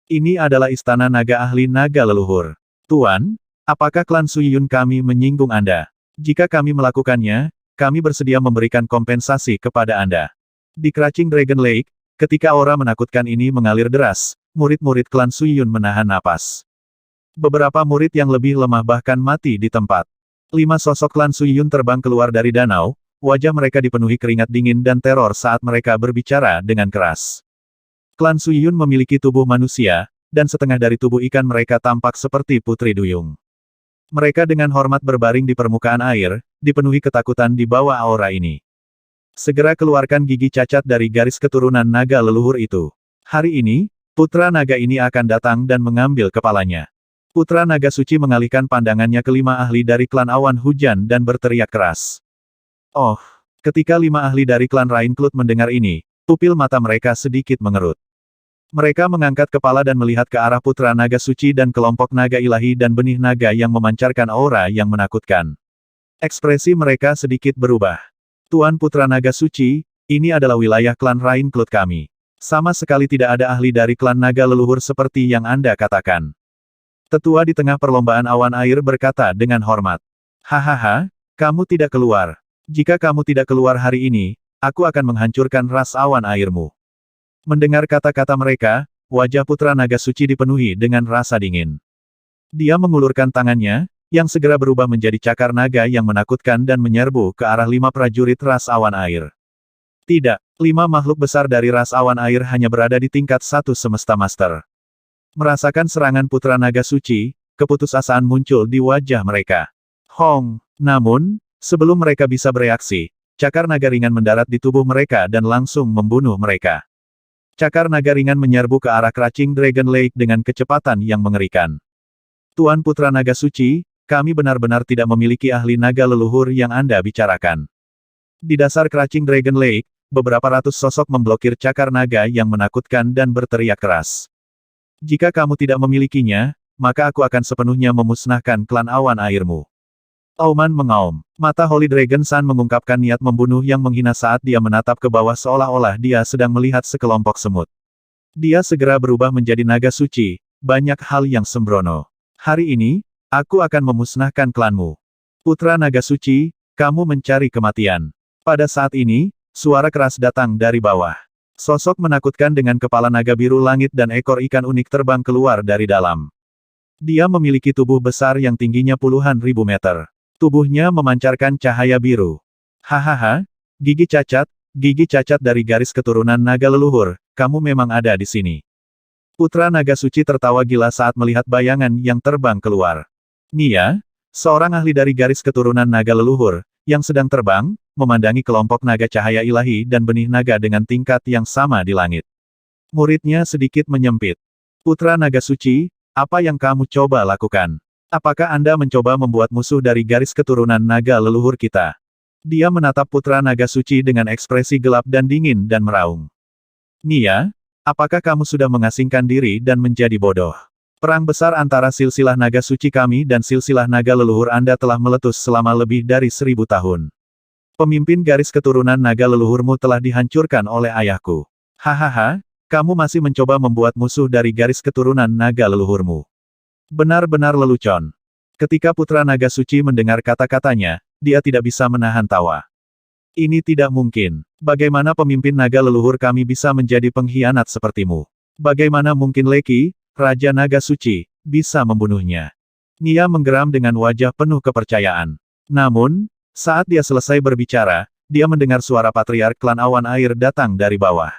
Ini adalah istana naga ahli naga leluhur. Tuan, apakah klan Suyun kami menyinggung Anda? Jika kami melakukannya, kami bersedia memberikan kompensasi kepada Anda. Di Crouching Dragon Lake, ketika aura menakutkan ini mengalir deras, murid-murid klan Suyun menahan napas. Beberapa murid yang lebih lemah bahkan mati di tempat. 5 sosok klan Suyun terbang keluar dari danau, wajah mereka dipenuhi keringat dingin dan teror saat mereka berbicara dengan keras. Klan Suyun memiliki tubuh manusia, dan setengah dari tubuh ikan mereka tampak seperti putri duyung. Mereka dengan hormat berbaring di permukaan air, dipenuhi ketakutan di bawah aura ini. Segera keluarkan gigi cacat dari garis keturunan naga leluhur itu. Hari ini, putra naga ini akan datang dan mengambil kepalanya. Putra naga suci mengalihkan pandangannya ke 5 ahli dari klan awan hujan dan berteriak keras. Oh, Ketika 5 ahli dari klan Raincloud mendengar ini, pupil mata mereka sedikit mengerut. Mereka mengangkat kepala dan melihat ke arah Putra Naga Suci dan kelompok naga ilahi dan benih naga yang memancarkan aura yang menakutkan. Ekspresi mereka sedikit berubah. Tuan Putra Naga Suci, ini adalah wilayah klan Raincloud kami. Sama sekali tidak ada ahli dari klan naga leluhur seperti yang Anda katakan. Tetua di tengah perlombaan awan air berkata dengan hormat. Hahaha, kamu tidak keluar. Jika kamu tidak keluar hari ini, aku akan menghancurkan ras awan airmu. Mendengar kata-kata mereka, wajah Putra Naga Suci dipenuhi dengan rasa dingin. Dia mengulurkan tangannya, yang segera berubah menjadi cakar naga yang menakutkan dan menyerbu ke arah 5 prajurit ras awan air. Tidak, 5 makhluk besar dari ras awan air hanya berada di tingkat 1 semesta master. Merasakan serangan Putra Naga Suci, keputusasaan muncul di wajah mereka. Hong, namun, sebelum mereka bisa bereaksi, cakar naga ringan mendarat di tubuh mereka dan langsung membunuh mereka. Cakar naga ringan menyerbu ke arah Crouching Dragon Lake dengan kecepatan yang mengerikan. Tuan Putra Naga Suci, kami benar-benar tidak memiliki ahli naga leluhur yang Anda bicarakan. Di dasar Crouching Dragon Lake, beberapa ratus sosok memblokir cakar naga yang menakutkan dan berteriak keras. Jika kamu tidak memilikinya, maka aku akan sepenuhnya memusnahkan klan awan airmu. Auman mengaum. Mata Holy Dragon Sun mengungkapkan niat membunuh yang menghina saat dia menatap ke bawah seolah-olah dia sedang melihat sekelompok semut. Dia segera berubah menjadi naga suci, banyak hal yang sembrono. Hari ini, aku akan memusnahkan klanmu. Putra Naga Suci, kamu mencari kematian. Pada saat ini, suara keras datang dari bawah. Sosok menakutkan dengan kepala naga biru langit dan ekor ikan unik terbang keluar dari dalam. Dia memiliki tubuh besar yang tingginya puluhan ribu meter. Tubuhnya memancarkan cahaya biru. Hahaha, gigi cacat dari garis keturunan naga leluhur, kamu memang ada di sini. Putra Naga Suci tertawa gila saat melihat bayangan yang terbang keluar. Nia, seorang ahli dari garis keturunan naga leluhur, yang sedang terbang, memandangi kelompok naga cahaya ilahi dan benih naga dengan tingkat yang sama di langit. Muridnya sedikit menyempit. Putra Naga Suci, apa yang kamu coba lakukan? Apakah Anda mencoba membuat musuh dari garis keturunan naga leluhur kita? Dia menatap Putra Naga Suci dengan ekspresi gelap dan dingin dan meraung. Nia, apakah kamu sudah mengasingkan diri dan menjadi bodoh? Perang besar antara silsilah naga suci kami dan silsilah naga leluhur Anda telah meletus selama lebih dari 1000 tahun. Pemimpin garis keturunan naga leluhurmu telah dihancurkan oleh ayahku. Hahaha, kamu masih mencoba membuat musuh dari garis keturunan naga leluhurmu. Benar-benar lelucon. Ketika Putra Naga Suci mendengar kata-katanya, dia tidak bisa menahan tawa. Ini tidak mungkin. Bagaimana pemimpin naga leluhur kami bisa menjadi pengkhianat sepertimu? Bagaimana mungkin Leki, Raja Naga Suci, bisa membunuhnya? Nia menggeram dengan wajah penuh kepercayaan. Namun, saat dia selesai berbicara, dia mendengar suara patriark klan awan air datang dari bawah.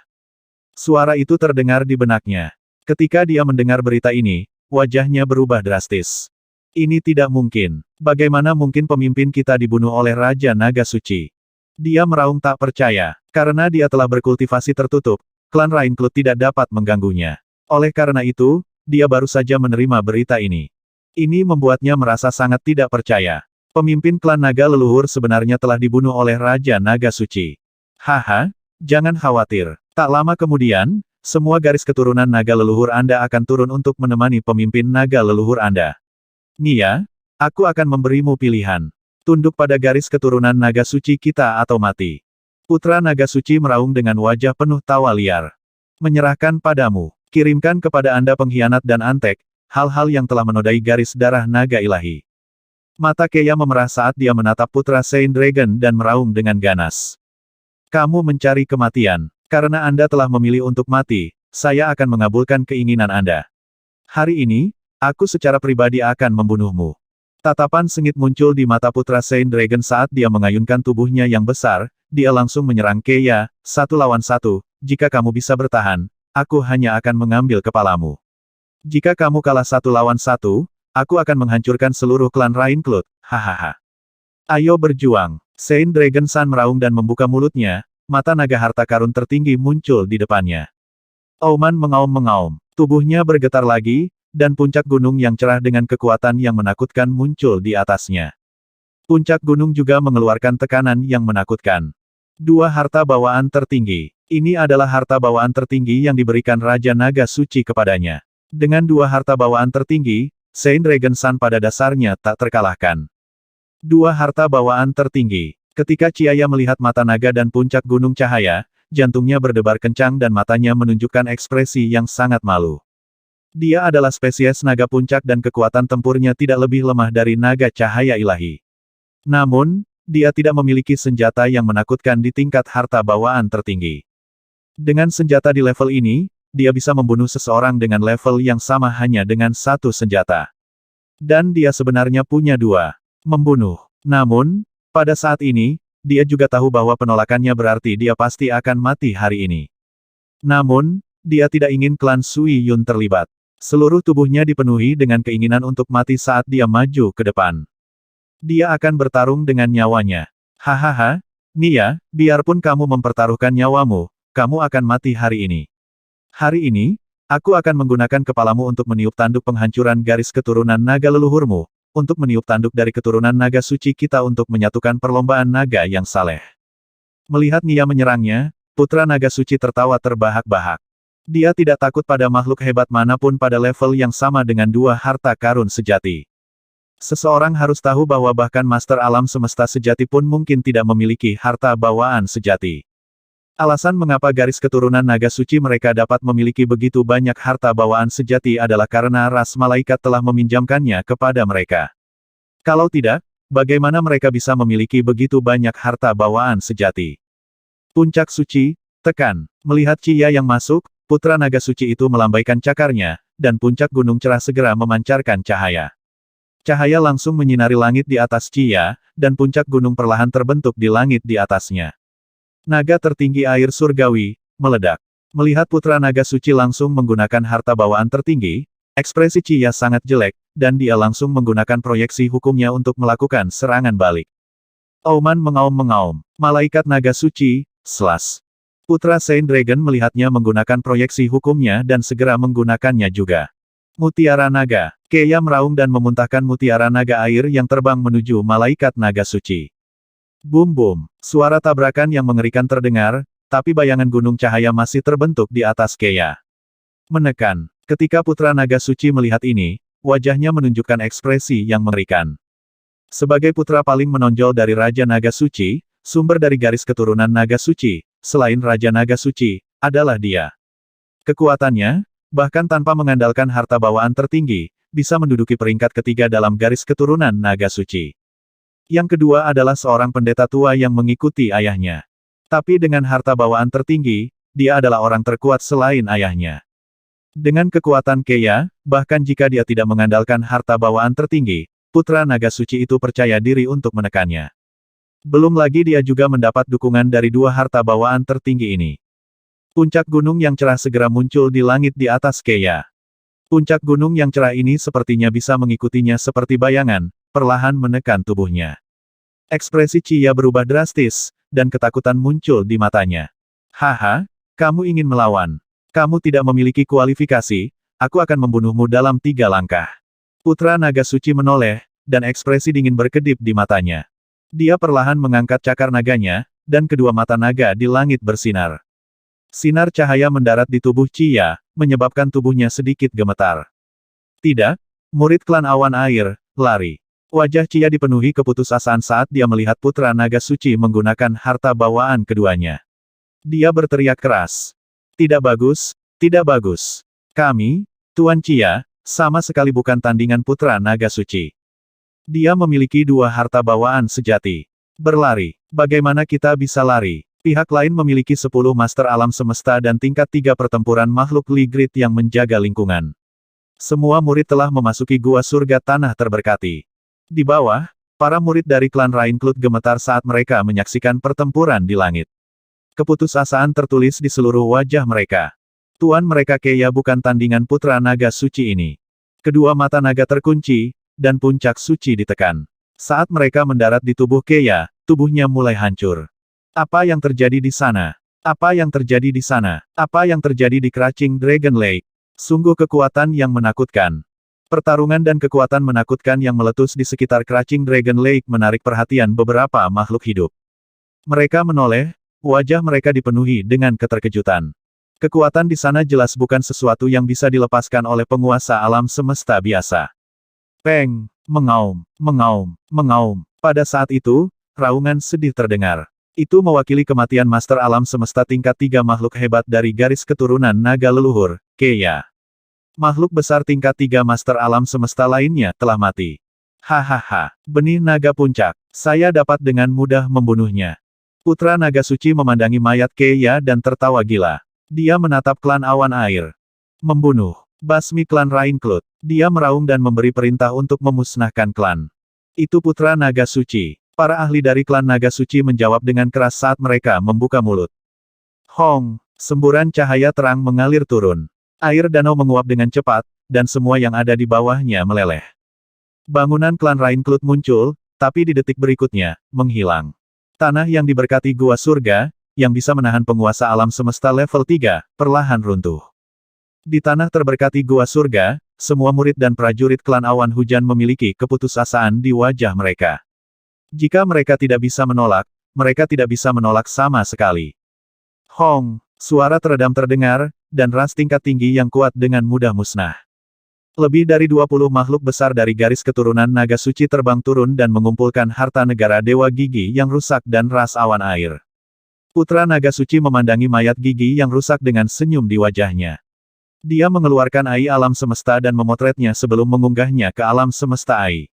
Suara itu terdengar di benaknya. Ketika dia mendengar berita ini, wajahnya berubah drastis. Ini tidak mungkin. Bagaimana mungkin pemimpin kita dibunuh oleh Raja Naga Suci? Dia meraung tak percaya. Karena dia telah berkultivasi tertutup, klan Raincloud tidak dapat mengganggunya. Oleh karena itu, dia baru saja menerima berita ini. Ini membuatnya merasa sangat tidak percaya. Pemimpin klan naga leluhur sebenarnya telah dibunuh oleh Raja Naga Suci. Haha, jangan khawatir. Tak lama kemudian, semua garis keturunan naga leluhur Anda akan turun untuk menemani pemimpin naga leluhur Anda. Nia, aku akan memberimu pilihan. Tunduk pada garis keturunan naga suci kita atau mati. Putra Naga Suci meraung dengan wajah penuh tawa liar. Menyerahkan padamu. Kirimkan kepada Anda pengkhianat dan antek, hal-hal yang telah menodai garis darah naga ilahi. Mata Keya memerah saat dia menatap Putra Saint Dragon dan meraung dengan ganas. Kamu mencari kematian. Karena Anda telah memilih untuk mati, saya akan mengabulkan keinginan Anda. Hari ini, aku secara pribadi akan membunuhmu. Tatapan sengit muncul di mata Putra Saint Dragon saat dia mengayunkan tubuhnya yang besar, dia langsung menyerang Keya, 1 lawan 1, jika kamu bisa bertahan, aku hanya akan mengambil kepalamu. Jika kamu kalah 1 lawan 1, aku akan menghancurkan seluruh klan Raincloud, hahaha. Ayo berjuang. Saint Dragon Sun meraung dan membuka mulutnya. Mata naga harta karun tertinggi muncul di depannya. Auman mengaum-mengaum. Tubuhnya bergetar lagi, dan puncak gunung yang cerah dengan kekuatan yang menakutkan muncul di atasnya. Puncak gunung juga mengeluarkan tekanan yang menakutkan. Dua harta bawaan tertinggi. Ini adalah harta bawaan tertinggi yang diberikan Raja Naga Suci kepadanya. Dengan dua harta bawaan tertinggi, Saint Dragon Sun pada dasarnya tak terkalahkan. Dua harta bawaan tertinggi. Ketika Chiaya melihat mata naga dan puncak gunung cahaya, jantungnya berdebar kencang dan matanya menunjukkan ekspresi yang sangat malu. Dia adalah spesies naga puncak dan kekuatan tempurnya tidak lebih lemah dari naga cahaya ilahi. Namun, dia tidak memiliki senjata yang menakutkan di tingkat harta bawaan tertinggi. Dengan senjata di level ini, dia bisa membunuh seseorang dengan level yang sama hanya dengan satu senjata. Dan dia sebenarnya punya dua. Membunuh. Namun, pada saat ini, dia juga tahu bahwa penolakannya berarti dia pasti akan mati hari ini. Namun, dia tidak ingin klan Sui Yun terlibat. Seluruh tubuhnya dipenuhi dengan keinginan untuk mati saat dia maju ke depan. Dia akan bertarung dengan nyawanya. Hahaha, Nia, biarpun kamu mempertaruhkan nyawamu, kamu akan mati hari ini. Hari ini, aku akan menggunakan kepalamu untuk meniup tanduk penghancuran garis keturunan naga leluhurmu, untuk meniup tanduk dari keturunan naga suci kita untuk menyatukan perlombaan naga yang saleh. Melihat Nia menyerangnya, putra naga suci tertawa terbahak-bahak. Dia tidak takut pada makhluk hebat manapun pada level yang sama dengan dua harta karun sejati. Seseorang harus tahu bahwa bahkan master alam semesta sejati pun mungkin tidak memiliki harta bawaan sejati. Alasan mengapa garis keturunan naga suci mereka dapat memiliki begitu banyak harta bawaan sejati adalah karena ras malaikat telah meminjamkannya kepada mereka. Kalau tidak, bagaimana mereka bisa memiliki begitu banyak harta bawaan sejati? Puncak suci, tekan. Melihat Chiya yang masuk, putra naga suci itu melambaikan cakarnya, dan puncak gunung cerah segera memancarkan cahaya. Cahaya langsung menyinari langit di atas Chiya, dan puncak gunung perlahan terbentuk di langit di atasnya. Naga tertinggi air surgawi, meledak. Melihat putra naga suci langsung menggunakan harta bawaan tertinggi, ekspresi Chiya sangat jelek, dan dia langsung menggunakan proyeksi hukumnya untuk melakukan serangan balik. Auman mengaum-mengaum. Malaikat naga suci, slash. Putra Saint Dragon melihatnya menggunakan proyeksi hukumnya dan segera menggunakannya juga. Mutiara naga. Keya meraung dan memuntahkan mutiara naga air yang terbang menuju malaikat naga suci. Bum-bum, suara tabrakan yang mengerikan terdengar, tapi bayangan gunung cahaya masih terbentuk di atas Keya. Menekan. Ketika putra naga suci melihat ini, wajahnya menunjukkan ekspresi yang mengerikan. Sebagai putra paling menonjol dari Raja Naga Suci, sumber dari garis keturunan naga suci, selain Raja Naga Suci, adalah dia. Kekuatannya, bahkan tanpa mengandalkan harta bawaan tertinggi, bisa menduduki peringkat ketiga dalam garis keturunan naga suci. Yang kedua adalah seorang pendeta tua yang mengikuti ayahnya. Tapi dengan harta bawaan tertinggi, dia adalah orang terkuat selain ayahnya. Dengan kekuatan Keya, bahkan jika dia tidak mengandalkan harta bawaan tertinggi, putra naga suci itu percaya diri untuk menekannya. Belum lagi dia juga mendapat dukungan dari dua harta bawaan tertinggi ini. Puncak gunung yang cerah segera muncul di langit di atas Keya. Puncak gunung yang cerah ini sepertinya bisa mengikutinya seperti bayangan, perlahan menekan tubuhnya. Ekspresi Chiya berubah drastis, dan ketakutan muncul di matanya. Haha, kamu ingin melawan. Kamu tidak memiliki kualifikasi, aku akan membunuhmu dalam 3 langkah. Putra naga suci menoleh, dan ekspresi dingin berkedip di matanya. Dia perlahan mengangkat cakar naganya, dan kedua mata naga di langit bersinar. Sinar cahaya mendarat di tubuh Chiya, menyebabkan tubuhnya sedikit gemetar. Tidak, murid klan awan air, lari. Wajah Chiya dipenuhi keputusasaan saat dia melihat putra naga suci menggunakan harta bawaan keduanya. Dia berteriak keras. Tidak bagus, tidak bagus. Kami, Tuan Chiya, sama sekali bukan tandingan putra naga suci. Dia memiliki dua harta bawaan sejati. Berlari. Bagaimana kita bisa lari? Pihak lain memiliki 10 master alam semesta dan tingkat 3 pertempuran makhluk Ligrid yang menjaga lingkungan. Semua murid telah memasuki gua surga tanah terberkati. Di bawah, para murid dari klan Raincloud gemetar saat mereka menyaksikan pertempuran di langit. Keputusasaan tertulis di seluruh wajah mereka. Tuan mereka Keya bukan tandingan putra naga suci ini. Kedua mata naga terkunci, dan puncak suci ditekan. Saat mereka mendarat di tubuh Keya, tubuhnya mulai hancur. Apa yang terjadi di sana? Apa yang terjadi di sana? Apa yang terjadi di Crouching Dragon Lake? Sungguh kekuatan yang menakutkan. Pertarungan dan kekuatan menakutkan yang meletus di sekitar Crouching Dragon Lake menarik perhatian beberapa makhluk hidup. Mereka menoleh, Wajah mereka dipenuhi dengan keterkejutan. Kekuatan di sana jelas bukan sesuatu yang bisa dilepaskan oleh penguasa alam semesta biasa. Peng! Mengaum, mengaum, mengaum. Pada saat itu, raungan sedih terdengar. Itu mewakili kematian Master Alam Semesta tingkat 3 makhluk hebat dari garis keturunan naga leluhur, Keia. Makhluk besar tingkat 3 Master Alam Semesta lainnya telah mati. Hahaha, benih naga puncak. Saya dapat dengan mudah membunuhnya. Putra naga suci memandangi mayat Keia dan tertawa gila. Dia menatap klan awan air. Membunuh. Basmi klan Raincloud. Dia meraung dan memberi perintah untuk memusnahkan klan. Itu putra naga suci. Para ahli dari klan naga suci menjawab dengan keras saat mereka membuka mulut. Hong! Semburan cahaya terang mengalir turun. Air danau menguap dengan cepat, dan semua yang ada di bawahnya meleleh. Bangunan klan Raincloud muncul, tapi di detik berikutnya, menghilang. Tanah yang diberkati gua surga, yang bisa menahan penguasa alam semesta level 3, perlahan runtuh. Di tanah terberkati gua surga, semua murid dan prajurit klan awan hujan memiliki keputusasaan di wajah mereka. Jika mereka tidak bisa menolak, mereka tidak bisa menolak sama sekali. Hong! Suara teredam terdengar, dan ras tingkat tinggi yang kuat dengan mudah musnah. Lebih dari 20 makhluk besar dari garis keturunan naga suci terbang turun dan mengumpulkan harta negara Dewa Gigi yang rusak dan ras awan air. Putra naga suci memandangi mayat Gigi yang rusak dengan senyum di wajahnya. Dia mengeluarkan AI alam semesta dan memotretnya sebelum mengunggahnya ke alam semesta AI.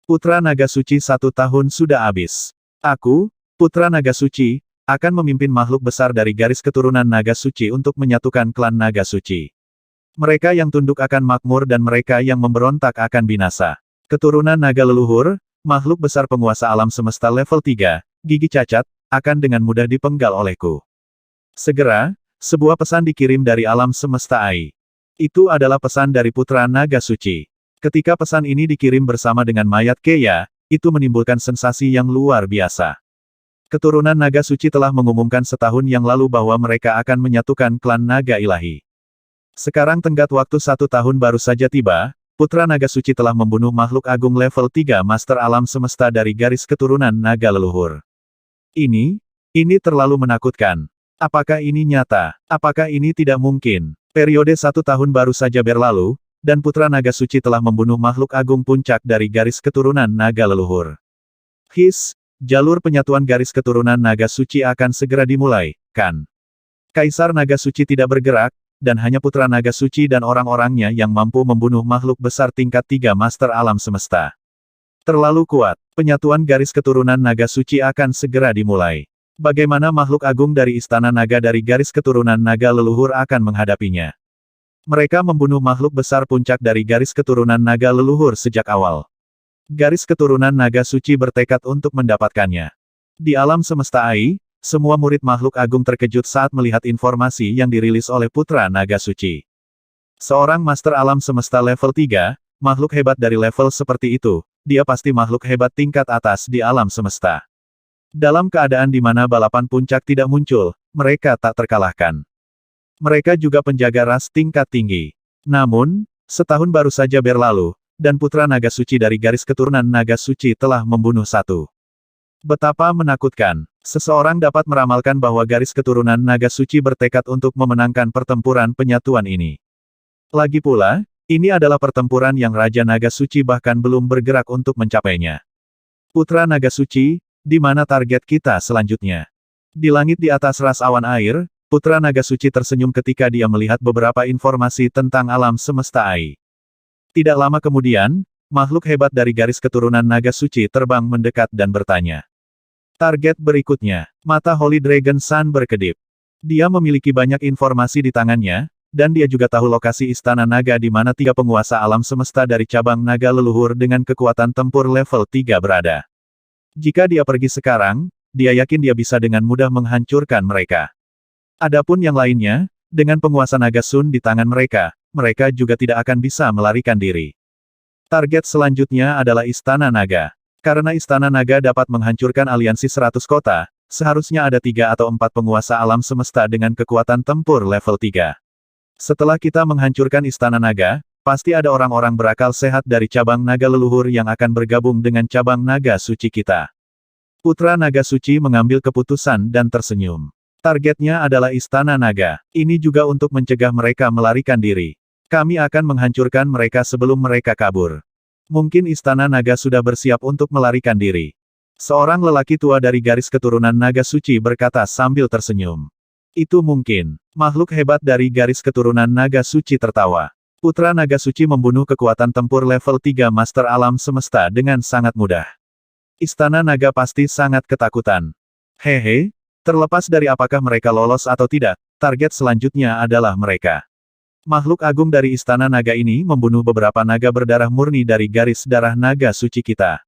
Putra naga suci 1 tahun sudah habis. Aku, Putra naga suci, akan memimpin makhluk besar dari garis keturunan naga suci untuk menyatukan klan naga suci. Mereka yang tunduk akan makmur dan mereka yang memberontak akan binasa. Keturunan naga leluhur, makhluk besar penguasa alam semesta level 3, gigi cacat, akan dengan mudah dipenggal olehku. Segera, sebuah pesan dikirim dari alam semesta AI. Itu adalah pesan dari Putra Naga Suci. Ketika pesan ini dikirim bersama dengan mayat Keia, itu menimbulkan sensasi yang luar biasa. Keturunan Naga Suci telah mengumumkan setahun yang lalu bahwa mereka akan menyatukan klan Naga Ilahi. Sekarang tenggat waktu 1 tahun baru saja tiba, Putra Naga Suci telah membunuh makhluk agung level 3 Master Alam Semesta dari garis keturunan Naga Leluhur. Ini terlalu menakutkan. Apakah ini nyata? Apakah ini tidak mungkin? Periode 1 tahun baru saja berlalu, dan Putra Naga Suci telah membunuh makhluk agung puncak dari garis keturunan Naga Leluhur. Jalur penyatuan garis keturunan Naga Suci akan segera dimulai, kan? Kaisar Naga Suci tidak bergerak, dan hanya Putra Naga Suci dan orang-orangnya yang mampu membunuh makhluk besar tingkat 3 Master Alam Semesta. Terlalu kuat, penyatuan garis keturunan Naga Suci akan segera dimulai. Bagaimana makhluk agung dari Istana Naga dari garis keturunan Naga Leluhur akan menghadapinya? Mereka membunuh makhluk besar puncak dari garis keturunan Naga Leluhur sejak awal. Garis keturunan Naga Suci bertekad untuk mendapatkannya. Di alam semesta AI, semua murid makhluk agung terkejut saat melihat informasi yang dirilis oleh Putra Naga Suci. Seorang Master Alam Semesta level 3, makhluk hebat dari level seperti itu, dia pasti makhluk hebat tingkat atas di alam semesta. Dalam keadaan di mana balapan puncak tidak muncul, mereka tak terkalahkan. Mereka juga penjaga ras tingkat tinggi. Namun, setahun baru saja berlalu, dan Putra Naga Suci dari garis keturunan Naga Suci telah membunuh 1. Betapa menakutkan. Seseorang dapat meramalkan bahwa garis keturunan Naga Suci bertekad untuk memenangkan pertempuran penyatuan ini. Lagi pula, ini adalah pertempuran yang Raja Naga Suci bahkan belum bergerak untuk mencapainya. Putra Naga Suci, di mana target kita selanjutnya? Di langit di atas ras awan air, Putra Naga Suci tersenyum ketika dia melihat beberapa informasi tentang alam semesta AI. Tidak lama kemudian, makhluk hebat dari garis keturunan Naga Suci terbang mendekat dan bertanya. Target berikutnya, mata Holy Dragon Sun berkedip. Dia memiliki banyak informasi di tangannya, dan dia juga tahu lokasi Istana Naga di mana 3 penguasa alam semesta dari cabang Naga Leluhur dengan kekuatan tempur level 3 berada. Jika dia pergi sekarang, dia yakin dia bisa dengan mudah menghancurkan mereka. Adapun yang lainnya, dengan penguasa Naga Sun di tangan mereka, mereka juga tidak akan bisa melarikan diri. Target selanjutnya adalah Istana Naga. Karena Istana Naga dapat menghancurkan aliansi 100 kota, seharusnya ada 3 atau 4 penguasa alam semesta dengan kekuatan tempur level 3. Setelah kita menghancurkan Istana Naga, pasti ada orang-orang berakal sehat dari cabang Naga Leluhur yang akan bergabung dengan cabang Naga Suci kita. Putra Naga Suci mengambil keputusan dan tersenyum. Targetnya adalah Istana Naga. Ini juga untuk mencegah mereka melarikan diri. Kami akan menghancurkan mereka sebelum mereka kabur. Mungkin Istana Naga sudah bersiap untuk melarikan diri. Seorang lelaki tua dari garis keturunan Naga Suci berkata sambil tersenyum. Itu mungkin. Makhluk hebat dari garis keturunan Naga Suci tertawa. Putra Naga Suci membunuh kekuatan tempur level 3 Master Alam Semesta dengan sangat mudah. Istana Naga pasti sangat ketakutan. Hehe, terlepas dari apakah mereka lolos atau tidak, target selanjutnya adalah mereka. Makhluk agung dari Istana Naga ini membunuh beberapa naga berdarah murni dari garis darah Naga Suci kita.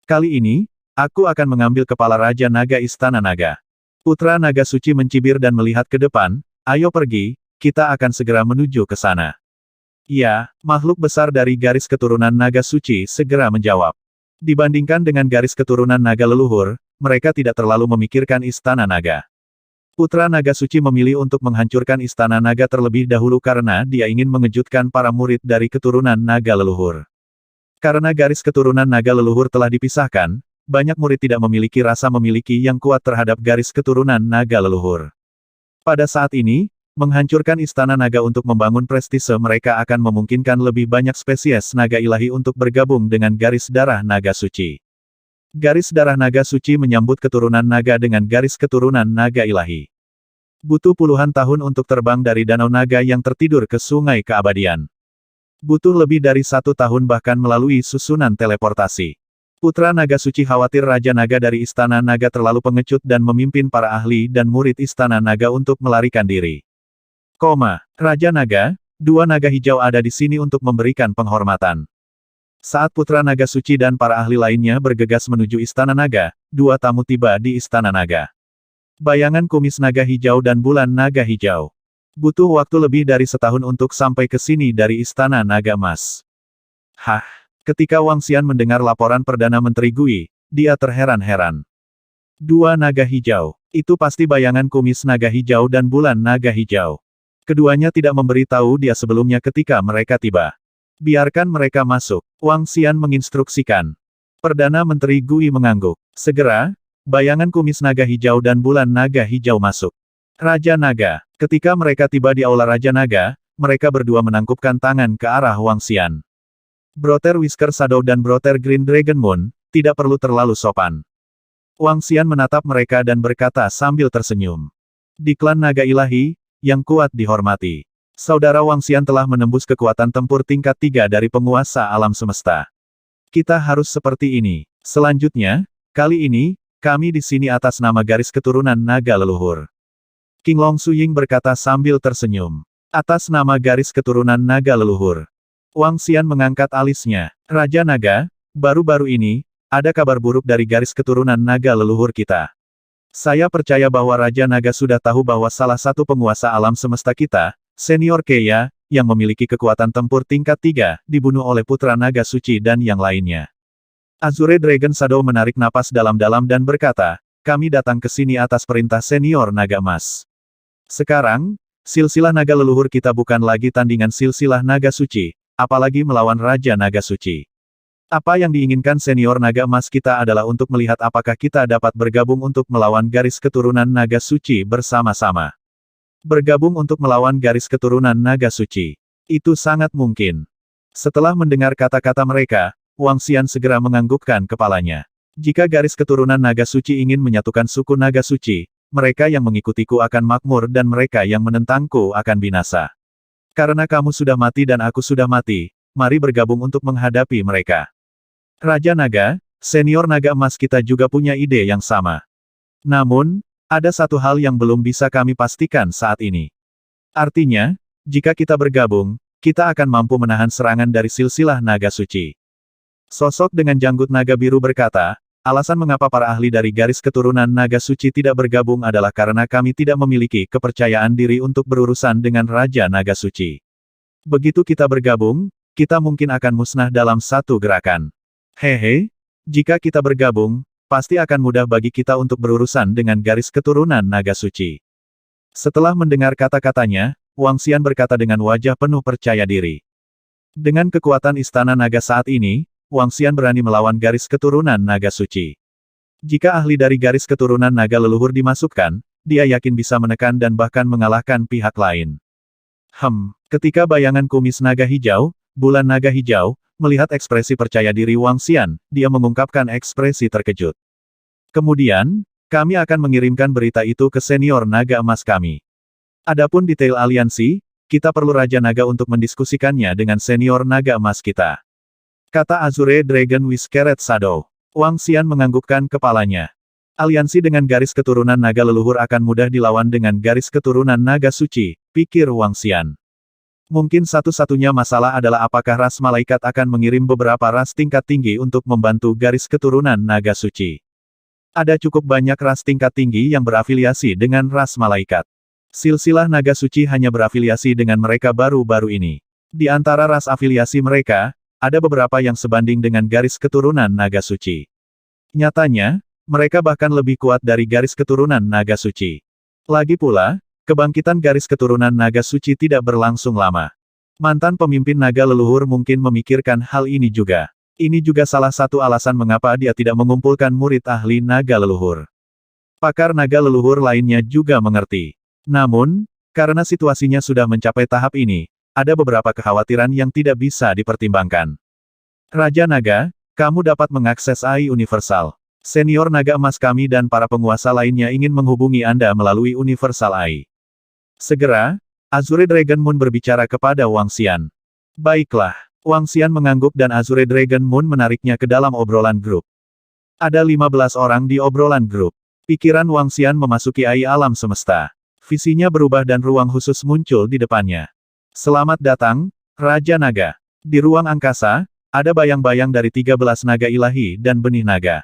Kali ini, aku akan mengambil kepala Raja Naga Istana Naga. Putra Naga Suci mencibir dan melihat ke depan, ayo pergi, kita akan segera menuju ke sana. Ya, makhluk besar dari garis keturunan Naga Suci segera menjawab. Dibandingkan dengan garis keturunan naga leluhur, mereka tidak terlalu memikirkan Istana Naga. Putra Naga Suci memilih untuk menghancurkan Istana Naga terlebih dahulu karena dia ingin mengejutkan para murid dari keturunan naga leluhur. Karena garis keturunan naga leluhur telah dipisahkan, banyak murid tidak memiliki rasa memiliki yang kuat terhadap garis keturunan naga leluhur. Pada saat ini, menghancurkan Istana Naga untuk membangun prestise mereka akan memungkinkan lebih banyak spesies naga ilahi untuk bergabung dengan garis darah Naga Suci. Garis darah Naga Suci menyambut keturunan naga dengan garis keturunan naga ilahi. Butuh puluhan tahun untuk terbang dari Danau Naga yang tertidur ke Sungai Keabadian. Butuh lebih dari 1 tahun bahkan melalui susunan teleportasi. Putra Naga Suci khawatir Raja Naga dari Istana Naga terlalu pengecut dan memimpin para ahli dan murid Istana Naga untuk melarikan diri. Raja Naga, 2 naga hijau ada di sini untuk memberikan penghormatan. Saat Putra Naga Suci dan para ahli lainnya bergegas menuju Istana Naga, 2 tamu tiba di Istana Naga. Bayangan kumis naga hijau dan bulan naga hijau. Butuh waktu lebih dari setahun untuk sampai ke sini dari Istana Naga Emas. Hah? Ketika Wang Xian mendengar laporan Perdana Menteri Gui, dia terheran-heran. 2 naga hijau. Itu pasti bayangan kumis naga hijau dan bulan naga hijau. Keduanya tidak memberitahu dia sebelumnya ketika mereka tiba. Biarkan mereka masuk, Wang Xian menginstruksikan. Perdana Menteri Gui mengangguk. Segera, bayangan kumis naga hijau dan bulan naga hijau masuk. Raja Naga. Ketika mereka tiba di Aula Raja Naga, mereka berdua menangkupkan tangan ke arah Wang Xian. Brother Whisker Shadow dan Brother Green Dragon Moon, tidak perlu terlalu sopan. Wang Xian menatap mereka dan berkata sambil tersenyum. Di klan naga ilahi, yang kuat dihormati. Saudara Wang Xian telah menembus kekuatan tempur tingkat 3 dari penguasa alam semesta. Kita harus seperti ini. Selanjutnya, kali ini, kami di sini atas nama garis keturunan naga leluhur. King Long Suying berkata sambil tersenyum. Atas nama garis keturunan naga leluhur. Wang Xian mengangkat alisnya. Raja Naga, baru-baru ini, ada kabar buruk dari garis keturunan naga leluhur kita. Saya percaya bahwa Raja Naga sudah tahu bahwa salah satu penguasa alam semesta kita, Senior Keia, yang memiliki kekuatan tempur tingkat 3, dibunuh oleh Putra Naga Suci dan yang lainnya. Azure Dragon Shadow menarik napas dalam-dalam dan berkata, kami datang ke sini atas perintah Senior Naga Emas. Sekarang, silsilah naga leluhur kita bukan lagi tandingan silsilah naga suci, apalagi melawan Raja Naga Suci. Apa yang diinginkan Senior Naga Emas kita adalah untuk melihat apakah kita dapat bergabung untuk melawan garis keturunan naga suci bersama-sama. Bergabung untuk melawan garis keturunan naga suci. Itu sangat mungkin. Setelah mendengar kata-kata mereka, Wang Xian segera menganggukkan kepalanya. Jika garis keturunan naga suci ingin menyatukan suku naga suci, mereka yang mengikutiku akan makmur dan mereka yang menentangku akan binasa. Karena kamu sudah mati dan aku sudah mati, mari bergabung untuk menghadapi mereka. Raja Naga, Senior Naga Emas kita juga punya ide yang sama. Namun, ada satu hal yang belum bisa kami pastikan saat ini. Artinya, jika kita bergabung, kita akan mampu menahan serangan dari silsilah naga suci. Sosok dengan janggut naga biru berkata, alasan mengapa para ahli dari garis keturunan naga suci tidak bergabung adalah karena kami tidak memiliki kepercayaan diri untuk berurusan dengan Raja Naga Suci. Begitu kita bergabung, kita mungkin akan musnah dalam satu gerakan. Hehe, jika kita bergabung, pasti akan mudah bagi kita untuk berurusan dengan garis keturunan naga suci. Setelah mendengar kata-katanya, Wang Xian berkata dengan wajah penuh percaya diri. Dengan kekuatan Istana Naga saat ini, Wang Xian berani melawan garis keturunan naga suci. Jika ahli dari garis keturunan naga leluhur dimasukkan, dia yakin bisa menekan dan bahkan mengalahkan pihak lain. Ketika bayangan kumis naga hijau, bulan naga hijau, melihat ekspresi percaya diri Wang Xian, dia mengungkapkan ekspresi terkejut. Kemudian, kami akan mengirimkan berita itu ke senior naga emas kami. Adapun detail aliansi, kita perlu Raja Naga untuk mendiskusikannya dengan senior naga emas kita. Kata Azure Dragon Whiskered Shadow. Wang Xian menganggukkan kepalanya. Aliansi dengan garis keturunan naga leluhur akan mudah dilawan dengan garis keturunan naga suci, pikir Wang Xian. Mungkin satu-satunya masalah adalah apakah ras malaikat akan mengirim beberapa ras tingkat tinggi untuk membantu garis keturunan naga suci. Ada cukup banyak ras tingkat tinggi yang berafiliasi dengan ras malaikat. Silsilah naga suci hanya berafiliasi dengan mereka baru-baru ini. Di antara ras afiliasi mereka, ada beberapa yang sebanding dengan garis keturunan naga suci. Nyatanya, mereka bahkan lebih kuat dari garis keturunan naga suci. Lagi pula, kebangkitan garis keturunan naga suci tidak berlangsung lama. Mantan pemimpin naga leluhur mungkin memikirkan hal ini juga. Ini juga salah satu alasan mengapa dia tidak mengumpulkan murid ahli naga leluhur. Pakar naga leluhur lainnya juga mengerti. Namun, karena situasinya sudah mencapai tahap ini, ada beberapa kekhawatiran yang tidak bisa dipertimbangkan. Raja Naga, kamu dapat mengakses AI Universal. Senior naga emas kami dan para penguasa lainnya ingin menghubungi Anda melalui Universal AI. Segera, Azure Dragon Moon berbicara kepada Wang Xian. Baiklah, Wang Xian mengangguk dan Azure Dragon Moon menariknya ke dalam obrolan grup. Ada 15 orang di obrolan grup. Pikiran Wang Xian memasuki AI alam semesta. Visinya berubah dan ruang khusus muncul di depannya. Selamat datang, Raja Naga. Di ruang angkasa, ada bayang-bayang dari 13 naga ilahi dan benih naga.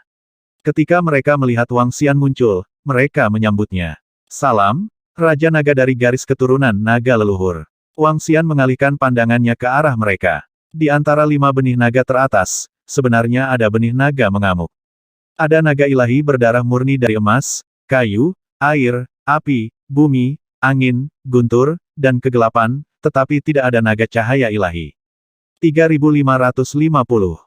Ketika mereka melihat Wang Xian muncul, mereka menyambutnya. Salam, Raja Naga dari garis keturunan naga leluhur. Wang Xian mengalihkan pandangannya ke arah mereka. Di antara 5 benih naga teratas, sebenarnya ada benih naga mengamuk. Ada naga ilahi berdarah murni dari emas, kayu, air, api, bumi, angin, guntur, dan kegelapan, tetapi tidak ada naga cahaya ilahi. 3550.